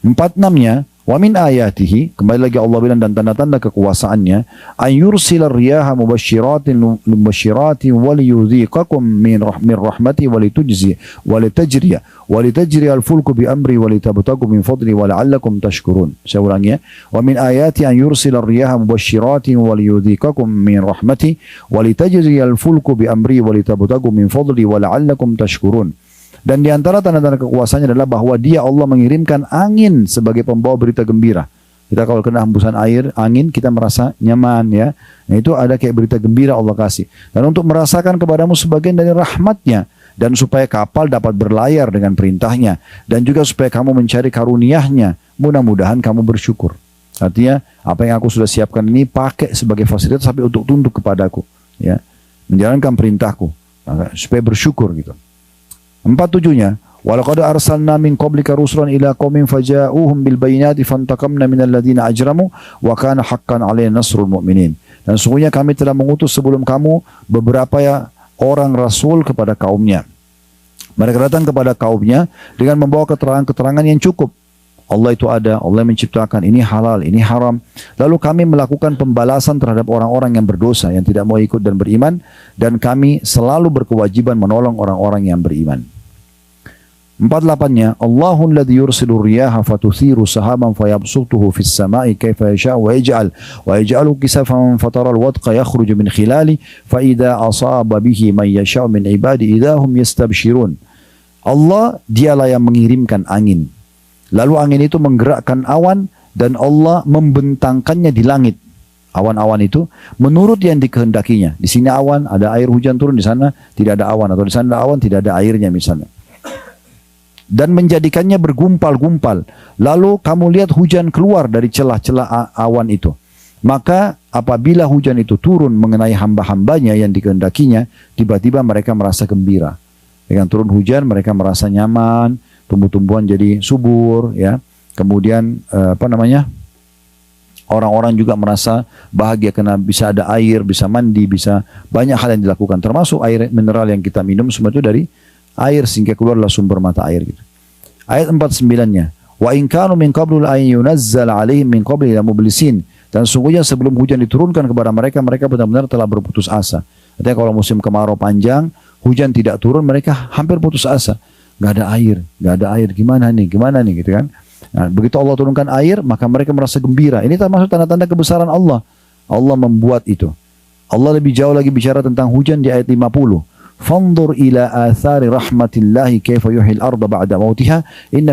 46-nya, wa min ayatihi, kembali lagi Allah bilang dan tanda-tanda kekuasaannya, an yursilar riyaha mubashshiratin wa liyudhiqakum min rahmati wa litujzi wa litajriya al-fulku bi amri wa litabtagu min fadli wa la'allakum tashkurun. Saya ulangi ya. Wa min ayati an yursilar riyaha mubashshiratin wa liyudhiqakum min rahmati wa litajri al-fulku bi amri wa litabtagu min fadli wa la'allakum tashkurun. Dan di antara tanda-tanda kekuasaannya adalah bahwa Dia Allah mengirimkan angin sebagai pembawa berita gembira. Kita kalau kena hembusan air, angin, kita merasa nyaman ya. Nah itu ada kayak berita gembira Allah kasih. Dan untuk merasakan kepadamu sebagian dari rahmatnya. Dan supaya kapal dapat berlayar dengan perintahnya. Dan juga supaya kamu mencari karunia-Nya. Mudah-mudahan kamu bersyukur. Artinya apa yang aku sudah siapkan ini pakai sebagai fasilitas sampai untuk tunduk kepadaku. Ya. Menjalankan perintahku. Supaya bersyukur gitu. 47-nya, walaqad arsalna min qablika rusulan ila qaumin faja'uhum bil bayyinati fantaqamna minal ladzina ajramu wa kana haqqan 'alaina nasrul mu'minin. Dan sungguhnya kami telah mengutus sebelum kamu beberapa orang rasul kepada kaumnya. Mereka datang kepada kaumnya dengan membawa keterangan-keterangan yang cukup. Allah itu ada, Allah menciptakan, ini halal, ini haram. Lalu kami melakukan pembalasan terhadap orang-orang yang berdosa, yang tidak mau ikut dan beriman. Dan kami selalu berkewajiban menolong orang-orang yang beriman. 48-nya, Allahul ladzi yursilu riyaha fatuthiru sahaban fayabsutuhu fis sama'i kaifa yasha'u wa yaj'alu kisafan fataral wadqa yakhruju min khilali fa idza asaba bihi man yasha'u min ibadi idahum yastabshirun. Allah dialah yang mengirimkan angin. Lalu angin itu menggerakkan awan dan Allah membentangkannya di langit. Awan-awan itu menurut yang dikehendakinya. Di sini awan, ada air hujan turun, di sana tidak ada awan, atau di sana ada awan tidak ada airnya misalnya. Dan menjadikannya bergumpal-gumpal. Lalu kamu lihat hujan keluar dari celah-celah awan itu. Maka apabila hujan itu turun mengenai hamba-hambanya yang dikehendakinya, tiba-tiba mereka merasa gembira. Dengan turun hujan mereka merasa nyaman, tumbuh-tumbuhan jadi subur, ya. Kemudian orang-orang juga merasa bahagia karena bisa ada air, bisa mandi, bisa banyak hal yang dilakukan. Termasuk air mineral yang kita minum semua itu dari air sehingga keluarlah sumber mata air gitu. Ayat 49-nya, wa in kanu min qablu la yunazzal alaihim min qabli la mublisin. Dan sungguhnya sebelum hujan diturunkan kepada mereka, mereka benar-benar telah berputus asa. Artinya kalau musim kemarau panjang, hujan tidak turun, mereka hampir putus asa. Gak ada air, gimana nih gitu kan. Nah, begitu Allah turunkan air, maka mereka merasa gembira. Ini termasuk tanda-tanda kebesaran Allah. Allah membuat itu. Allah lebih jauh lagi bicara tentang hujan di ayat 50. Fanzur ila athari rahmatillahi kaifa yuhyil arda ba'da mautiha inna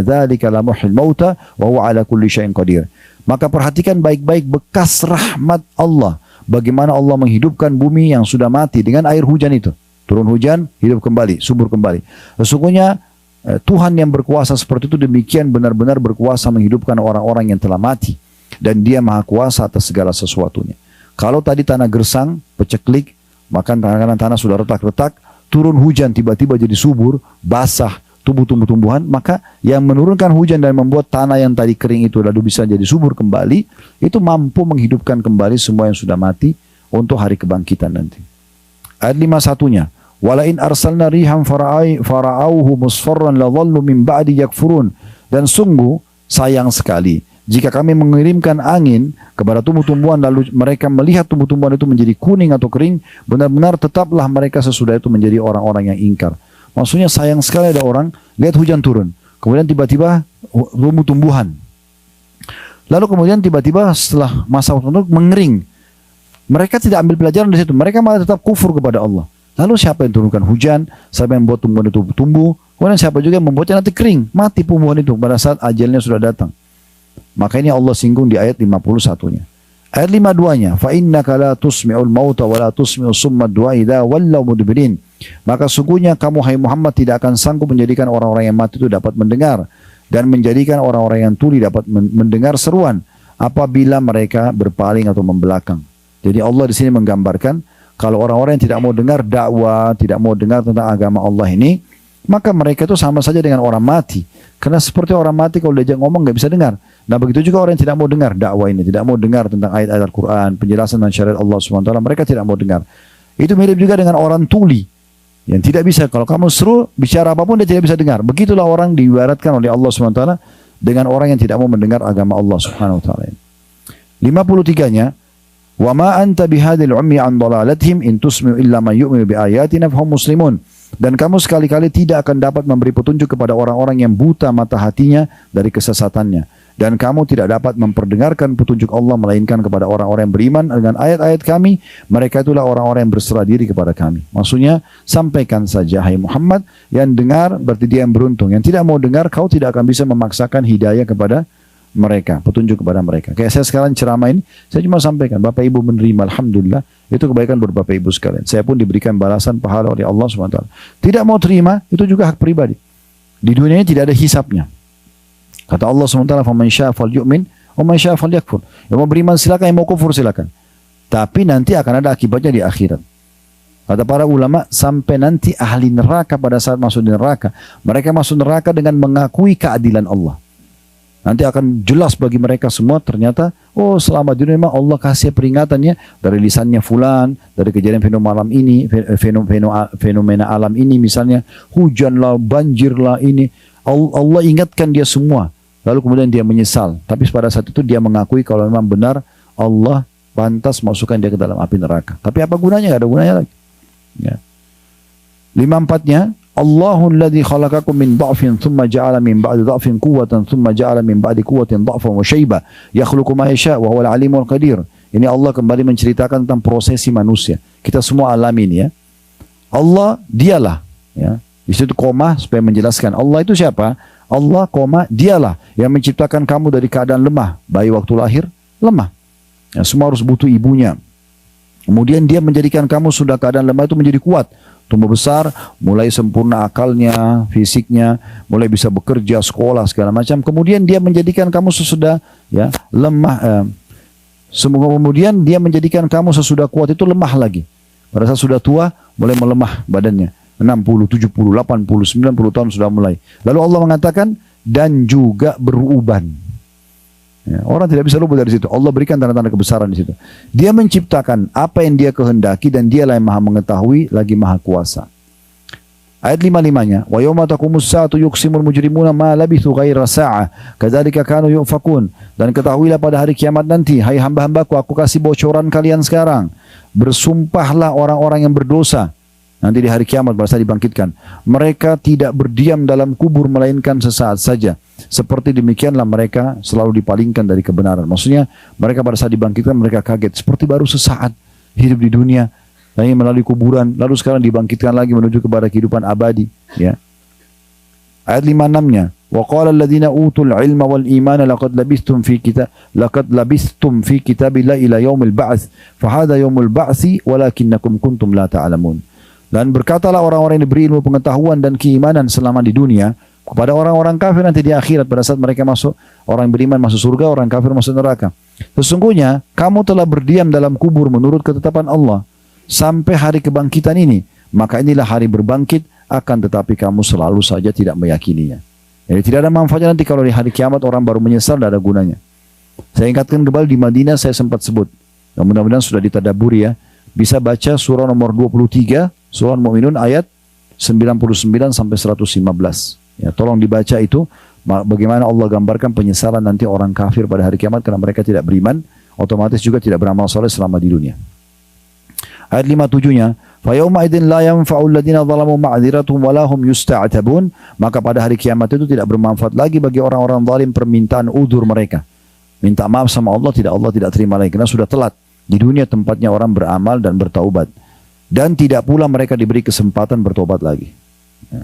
dzalika la muhyil mauta wa huwa ala kulli syai'in qadir. Maka perhatikan baik-baik bekas rahmat Allah. Bagaimana Allah menghidupkan bumi yang sudah mati dengan air hujan itu. Turun hujan, hidup kembali, subur kembali. Sesungguhnya Tuhan yang berkuasa seperti itu demikian benar-benar berkuasa menghidupkan orang-orang yang telah mati. Dan Dia maha kuasa atas segala sesuatunya. Kalau tadi tanah gersang, peceklik, maka kadang-kadang tanah sudah retak-retak, turun hujan tiba-tiba jadi subur, basah, tumbuh-tumbuhan, maka yang menurunkan hujan dan membuat tanah yang tadi kering itu lalu bisa jadi subur kembali, itu mampu menghidupkan kembali semua yang sudah mati untuk hari kebangkitan nanti. Ayat 51-nya, walain arsalna rihan fara'auhu musfarran la dhallu min ba'di yakfurun. Dan sungguh sayang sekali jika kami mengirimkan angin kepada tumbuh-tumbuhan lalu mereka melihat tumbuh-tumbuhan itu menjadi kuning atau kering, benar-benar tetaplah mereka sesudah itu menjadi orang-orang yang ingkar. Maksudnya sayang sekali ada orang lihat hujan turun, kemudian tiba-tiba tumbuh-tumbuhan, lalu kemudian tiba-tiba setelah masa waktu mengering. Mereka tidak ambil pelajaran dari situ, mereka malah tetap kufur kepada Allah. Lalu siapa yang turunkan hujan, siapa yang membuat tumbuhan itu tumbuh, kemudian siapa juga yang membuatnya nanti kering, mati tumbuhan itu pada saat ajalnya sudah datang. Maka ini Allah singgung di ayat 51-nya. Ayat 52-nya, fa innaka la tusmi'ul mauta wa la tusmi'us summa du'a idza wallaw mudbirin. Maka sungguhnya kamu hai Muhammad tidak akan sanggup menjadikan orang-orang yang mati itu dapat mendengar dan menjadikan orang-orang yang tuli dapat mendengar seruan apabila mereka berpaling atau membelakang. Jadi Allah di sini menggambarkan kalau orang-orang yang tidak mau dengar dakwah, tidak mau dengar tentang agama Allah ini, maka mereka itu sama saja dengan orang mati. Karena seperti orang mati kalau diajak ngomong nggak bisa dengar. Nah begitu juga orang yang tidak mau dengar dakwah ini, tidak mau dengar tentang ayat-ayat Al-Quran, penjelasan dan syariat Allah SWT, mereka tidak mau dengar. Itu mirip juga dengan orang tuli yang tidak bisa, kalau kamu seru bicara apapun dia tidak bisa dengar. Begitulah orang diibaratkan oleh Allah SWT dengan orang yang tidak mau mendengar agama Allah SWT. 53-nya, wa ma anta bihadil ummi an dalalatihim in tusmi'u illa man yu'minu bi ayatina fahum muslimun. Dan kamu sekali-kali tidak akan dapat memberi petunjuk kepada orang-orang yang buta mata hatinya dari kesesatannya. Dan kamu tidak dapat memperdengarkan petunjuk Allah melainkan kepada orang-orang yang beriman dengan ayat-ayat kami. Mereka itulah orang-orang yang berserah diri kepada kami. Maksudnya, sampaikan saja hai Muhammad, yang dengar berarti dia yang beruntung. Yang tidak mau dengar, kau tidak akan bisa memaksakan hidayah kepada mereka, petunjuk kepada mereka. Kayak saya sekarang ceramah ini, saya cuma sampaikan, Bapak Ibu menerima, Alhamdulillah, itu kebaikan buat Bapak Ibu sekalian. Saya pun diberikan balasan pahala oleh Allah SWT. Tidak mau terima, itu juga hak pribadi. Di dunia ini tidak ada hisapnya. Kata Allah SWT, فَمَنْ شَاءَ فَلْيُؤْمِنْ وَمَنْ شَاءَ فَلْيَكْفُرْ. Yang mau beriman silakan, yang mau kufur silakan. Tapi nanti akan ada akibatnya di akhirat. Kata para ulama, sampai nanti ahli neraka pada saat masuk di neraka, mereka masuk neraka dengan mengakui keadilan Allah. Nanti akan jelas bagi mereka semua ternyata, oh selama di dunia Allah kasih peringatannya dari lisannya fulan, dari kejadian fenomena alam ini, fenomena alam ini misalnya, hujanlah, banjirlah ini. Allah ingatkan dia semua. Lalu kemudian dia menyesal. Tapi pada saat itu dia mengakui kalau memang benar Allah pantas masukkan dia ke dalam api neraka. Tapi apa gunanya? Gak ada gunanya lagi. Ya. 54-nya, Allahul ladzi khalaqakum min dha'fin thumma ja'ala min ba'di dha'fin quwwatan thumma ja'ala min ba'di quwwatin dha'fan wa syaiba yakhluqu ma yasha' wa huwal alimul qadir. Ini Allah kembali menceritakan tentang prosesi manusia. Kita semua alami ini ya. Allah dialah ya. Di situ koma supaya menjelaskan Allah itu siapa? Allah koma dialah yang menciptakan kamu dari keadaan lemah, bayi waktu lahir lemah. Ya, semua harus butuh ibunya. Kemudian dia menjadikan kamu sudah keadaan lemah itu menjadi kuat. Tumbuh besar, mulai sempurna akalnya, fisiknya, mulai bisa bekerja, sekolah, segala macam. Kemudian dia menjadikan kamu sesudah ya lemah. Kemudian dia menjadikan kamu sesudah kuat itu lemah lagi. Pada saat sudah tua, mulai melemah badannya. 60, 70, 80, 90 tahun sudah mulai. Lalu Allah mengatakan, dan juga beruban. Ya, orang tidak bisa luput dari situ. Allah berikan tanda-tanda kebesaran di situ. Dia menciptakan apa yang dia kehendaki dan dialah yang maha mengetahui lagi maha kuasa. Ayat 55-nya, wa yawma taqumus saatu yuqsimul mujrimuna ma labithu ghaira sa'ah kadzalika kanu yufakun. Dan ketahuilah pada hari kiamat nanti, hai hamba-hambaku, aku kasih bocoran kalian sekarang. Bersumpahlah orang-orang yang berdosa. Nanti di hari kiamat pada saat dibangkitkan, mereka tidak berdiam dalam kubur melainkan sesaat saja. Seperti demikianlah mereka selalu dipalingkan dari kebenaran. Maksudnya mereka pada saat dibangkitkan mereka kaget seperti baru sesaat hidup di dunia, lalu melalui kuburan, lalu sekarang dibangkitkan lagi menuju kepada kehidupan abadi. Ya. Ayat 56-nya, wa qala alladziina utul ilma wal imana laqad labistum fi kitabillahi ila yaumil ba'ts fa hadha yaumul ba'tsi walakinnakum kuntum la ta'lamun. Dan berkatalah orang-orang yang diberi ilmu pengetahuan dan keimanan selama di dunia kepada orang-orang kafir nanti di akhirat pada saat mereka masuk, orang yang beriman masuk surga, orang kafir masuk neraka. Sesungguhnya kamu telah berdiam dalam kubur menurut ketetapan Allah sampai hari kebangkitan ini. Maka inilah hari berbangkit, akan tetapi kamu selalu saja tidak meyakininya. Jadi tidak ada manfaatnya nanti kalau di hari kiamat orang baru menyesal, tidak ada gunanya. Saya ingatkan kembali di Madinah saya sempat sebut. Mudah-mudahan sudah ditadaburi ya. Bisa baca surah nomor 23, surah Al-Mu'minun ayat 99 sampai 115. Ya, tolong dibaca itu bagaimana Allah gambarkan penyesalan nanti orang kafir pada hari kiamat karena mereka tidak beriman, otomatis juga tidak beramal soleh selama di dunia. Ayat 57-nya, fa yauma idzin la yanfa'ul ladzina zalamu ma'dziratuhum wa lahum yusta'tabun. Maka pada hari kiamat itu tidak bermanfaat lagi bagi orang-orang zalim permintaan udzur mereka. Minta maaf sama Allah tidak terima lagi karena sudah telat. Di dunia tempatnya orang beramal dan bertaubat. Dan tidak pula mereka diberi kesempatan bertobat lagi. Ya.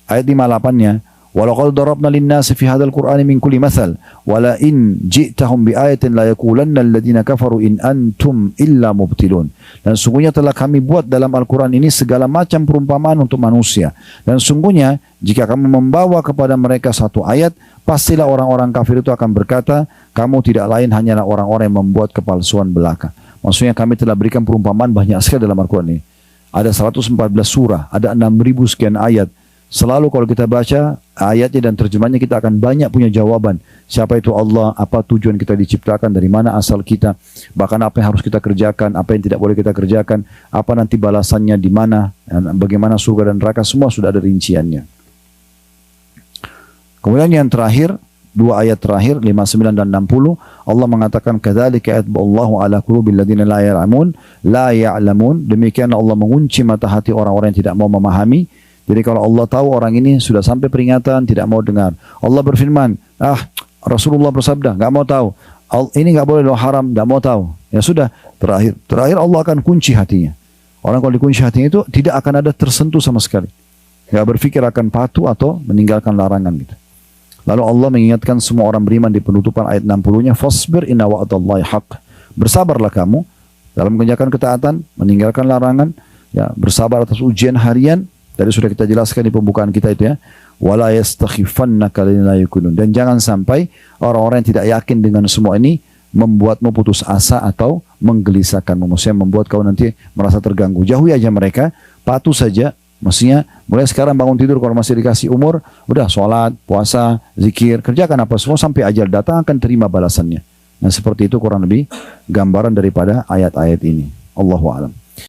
Ayat 58-nya, Walaqad darabna lin-nasi fi hadzal Qur'ani min kulli mathal wala in ji'tahum bi ayatin la yaqulanna alladziina kafaru in antum illa mubtilun. Dan sungguhnya telah kami buat dalam Al-Quran ini segala macam perumpamaan untuk manusia. Dan sungguhnya jika kamu membawa kepada mereka satu ayat, pastilah orang-orang kafir itu akan berkata, kamu tidak lain hanyalah orang-orang yang membuat kepalsuan belaka. Maksudnya kami telah berikan perumpamaan banyak sekali dalam Al-Quran ini. Ada 114 surah, ada 6.000 sekian ayat. Selalu kalau kita baca ayatnya dan terjemahnya, kita akan banyak punya jawaban. Siapa itu Allah, apa tujuan kita diciptakan, dari mana asal kita, bahkan apa yang harus kita kerjakan, apa yang tidak boleh kita kerjakan, apa nanti balasannya di mana, dan bagaimana surga dan neraka, semua sudah ada rinciannya. Kemudian yang terakhir, dua ayat terakhir 59 dan 60, Allah mengatakan kadzalika yatba'ullahu ala qulubil ladzina la ya'lamun. Demikian Allah mengunci mata hati orang-orang yang tidak mau memahami. Jadi kalau Allah tahu orang ini sudah sampai peringatan, tidak mau dengar. Allah berfirman, Rasulullah bersabda, nggak mau tahu. Ini nggak boleh, loh haram, nggak mau tahu. Ya sudah, terakhir Allah akan kunci hatinya. Orang kalau dikunci hatinya itu tidak akan ada tersentuh sama sekali. Nggak berpikir akan patuh atau meninggalkan larangan gitu. Lalu Allah mengingatkan semua orang beriman di penutupan ayat 60-nya, fasbir inna wa'dallahi haqq. Bersabarlah kamu dalam mengerjakan ketaatan, meninggalkan larangan, ya, bersabar atas ujian harian. Tadi sudah kita jelaskan di pembukaan kita itu ya. Wala yastakhifannaka lilladzina la yuqinun. Dan jangan sampai orang-orang yang tidak yakin dengan semua ini membuatmu putus asa atau menggelisahkanmu. Maksudnya membuat kau nanti merasa terganggu. Jauhi aja mereka, patuh saja. Maksudnya mulai sekarang bangun tidur kalau masih dikasih umur, udah sholat, puasa, zikir, kerjakan apa semua sampai ajal datang akan terima balasannya. Nah seperti itu kurang lebih gambaran daripada ayat-ayat ini. Allahu a'lam.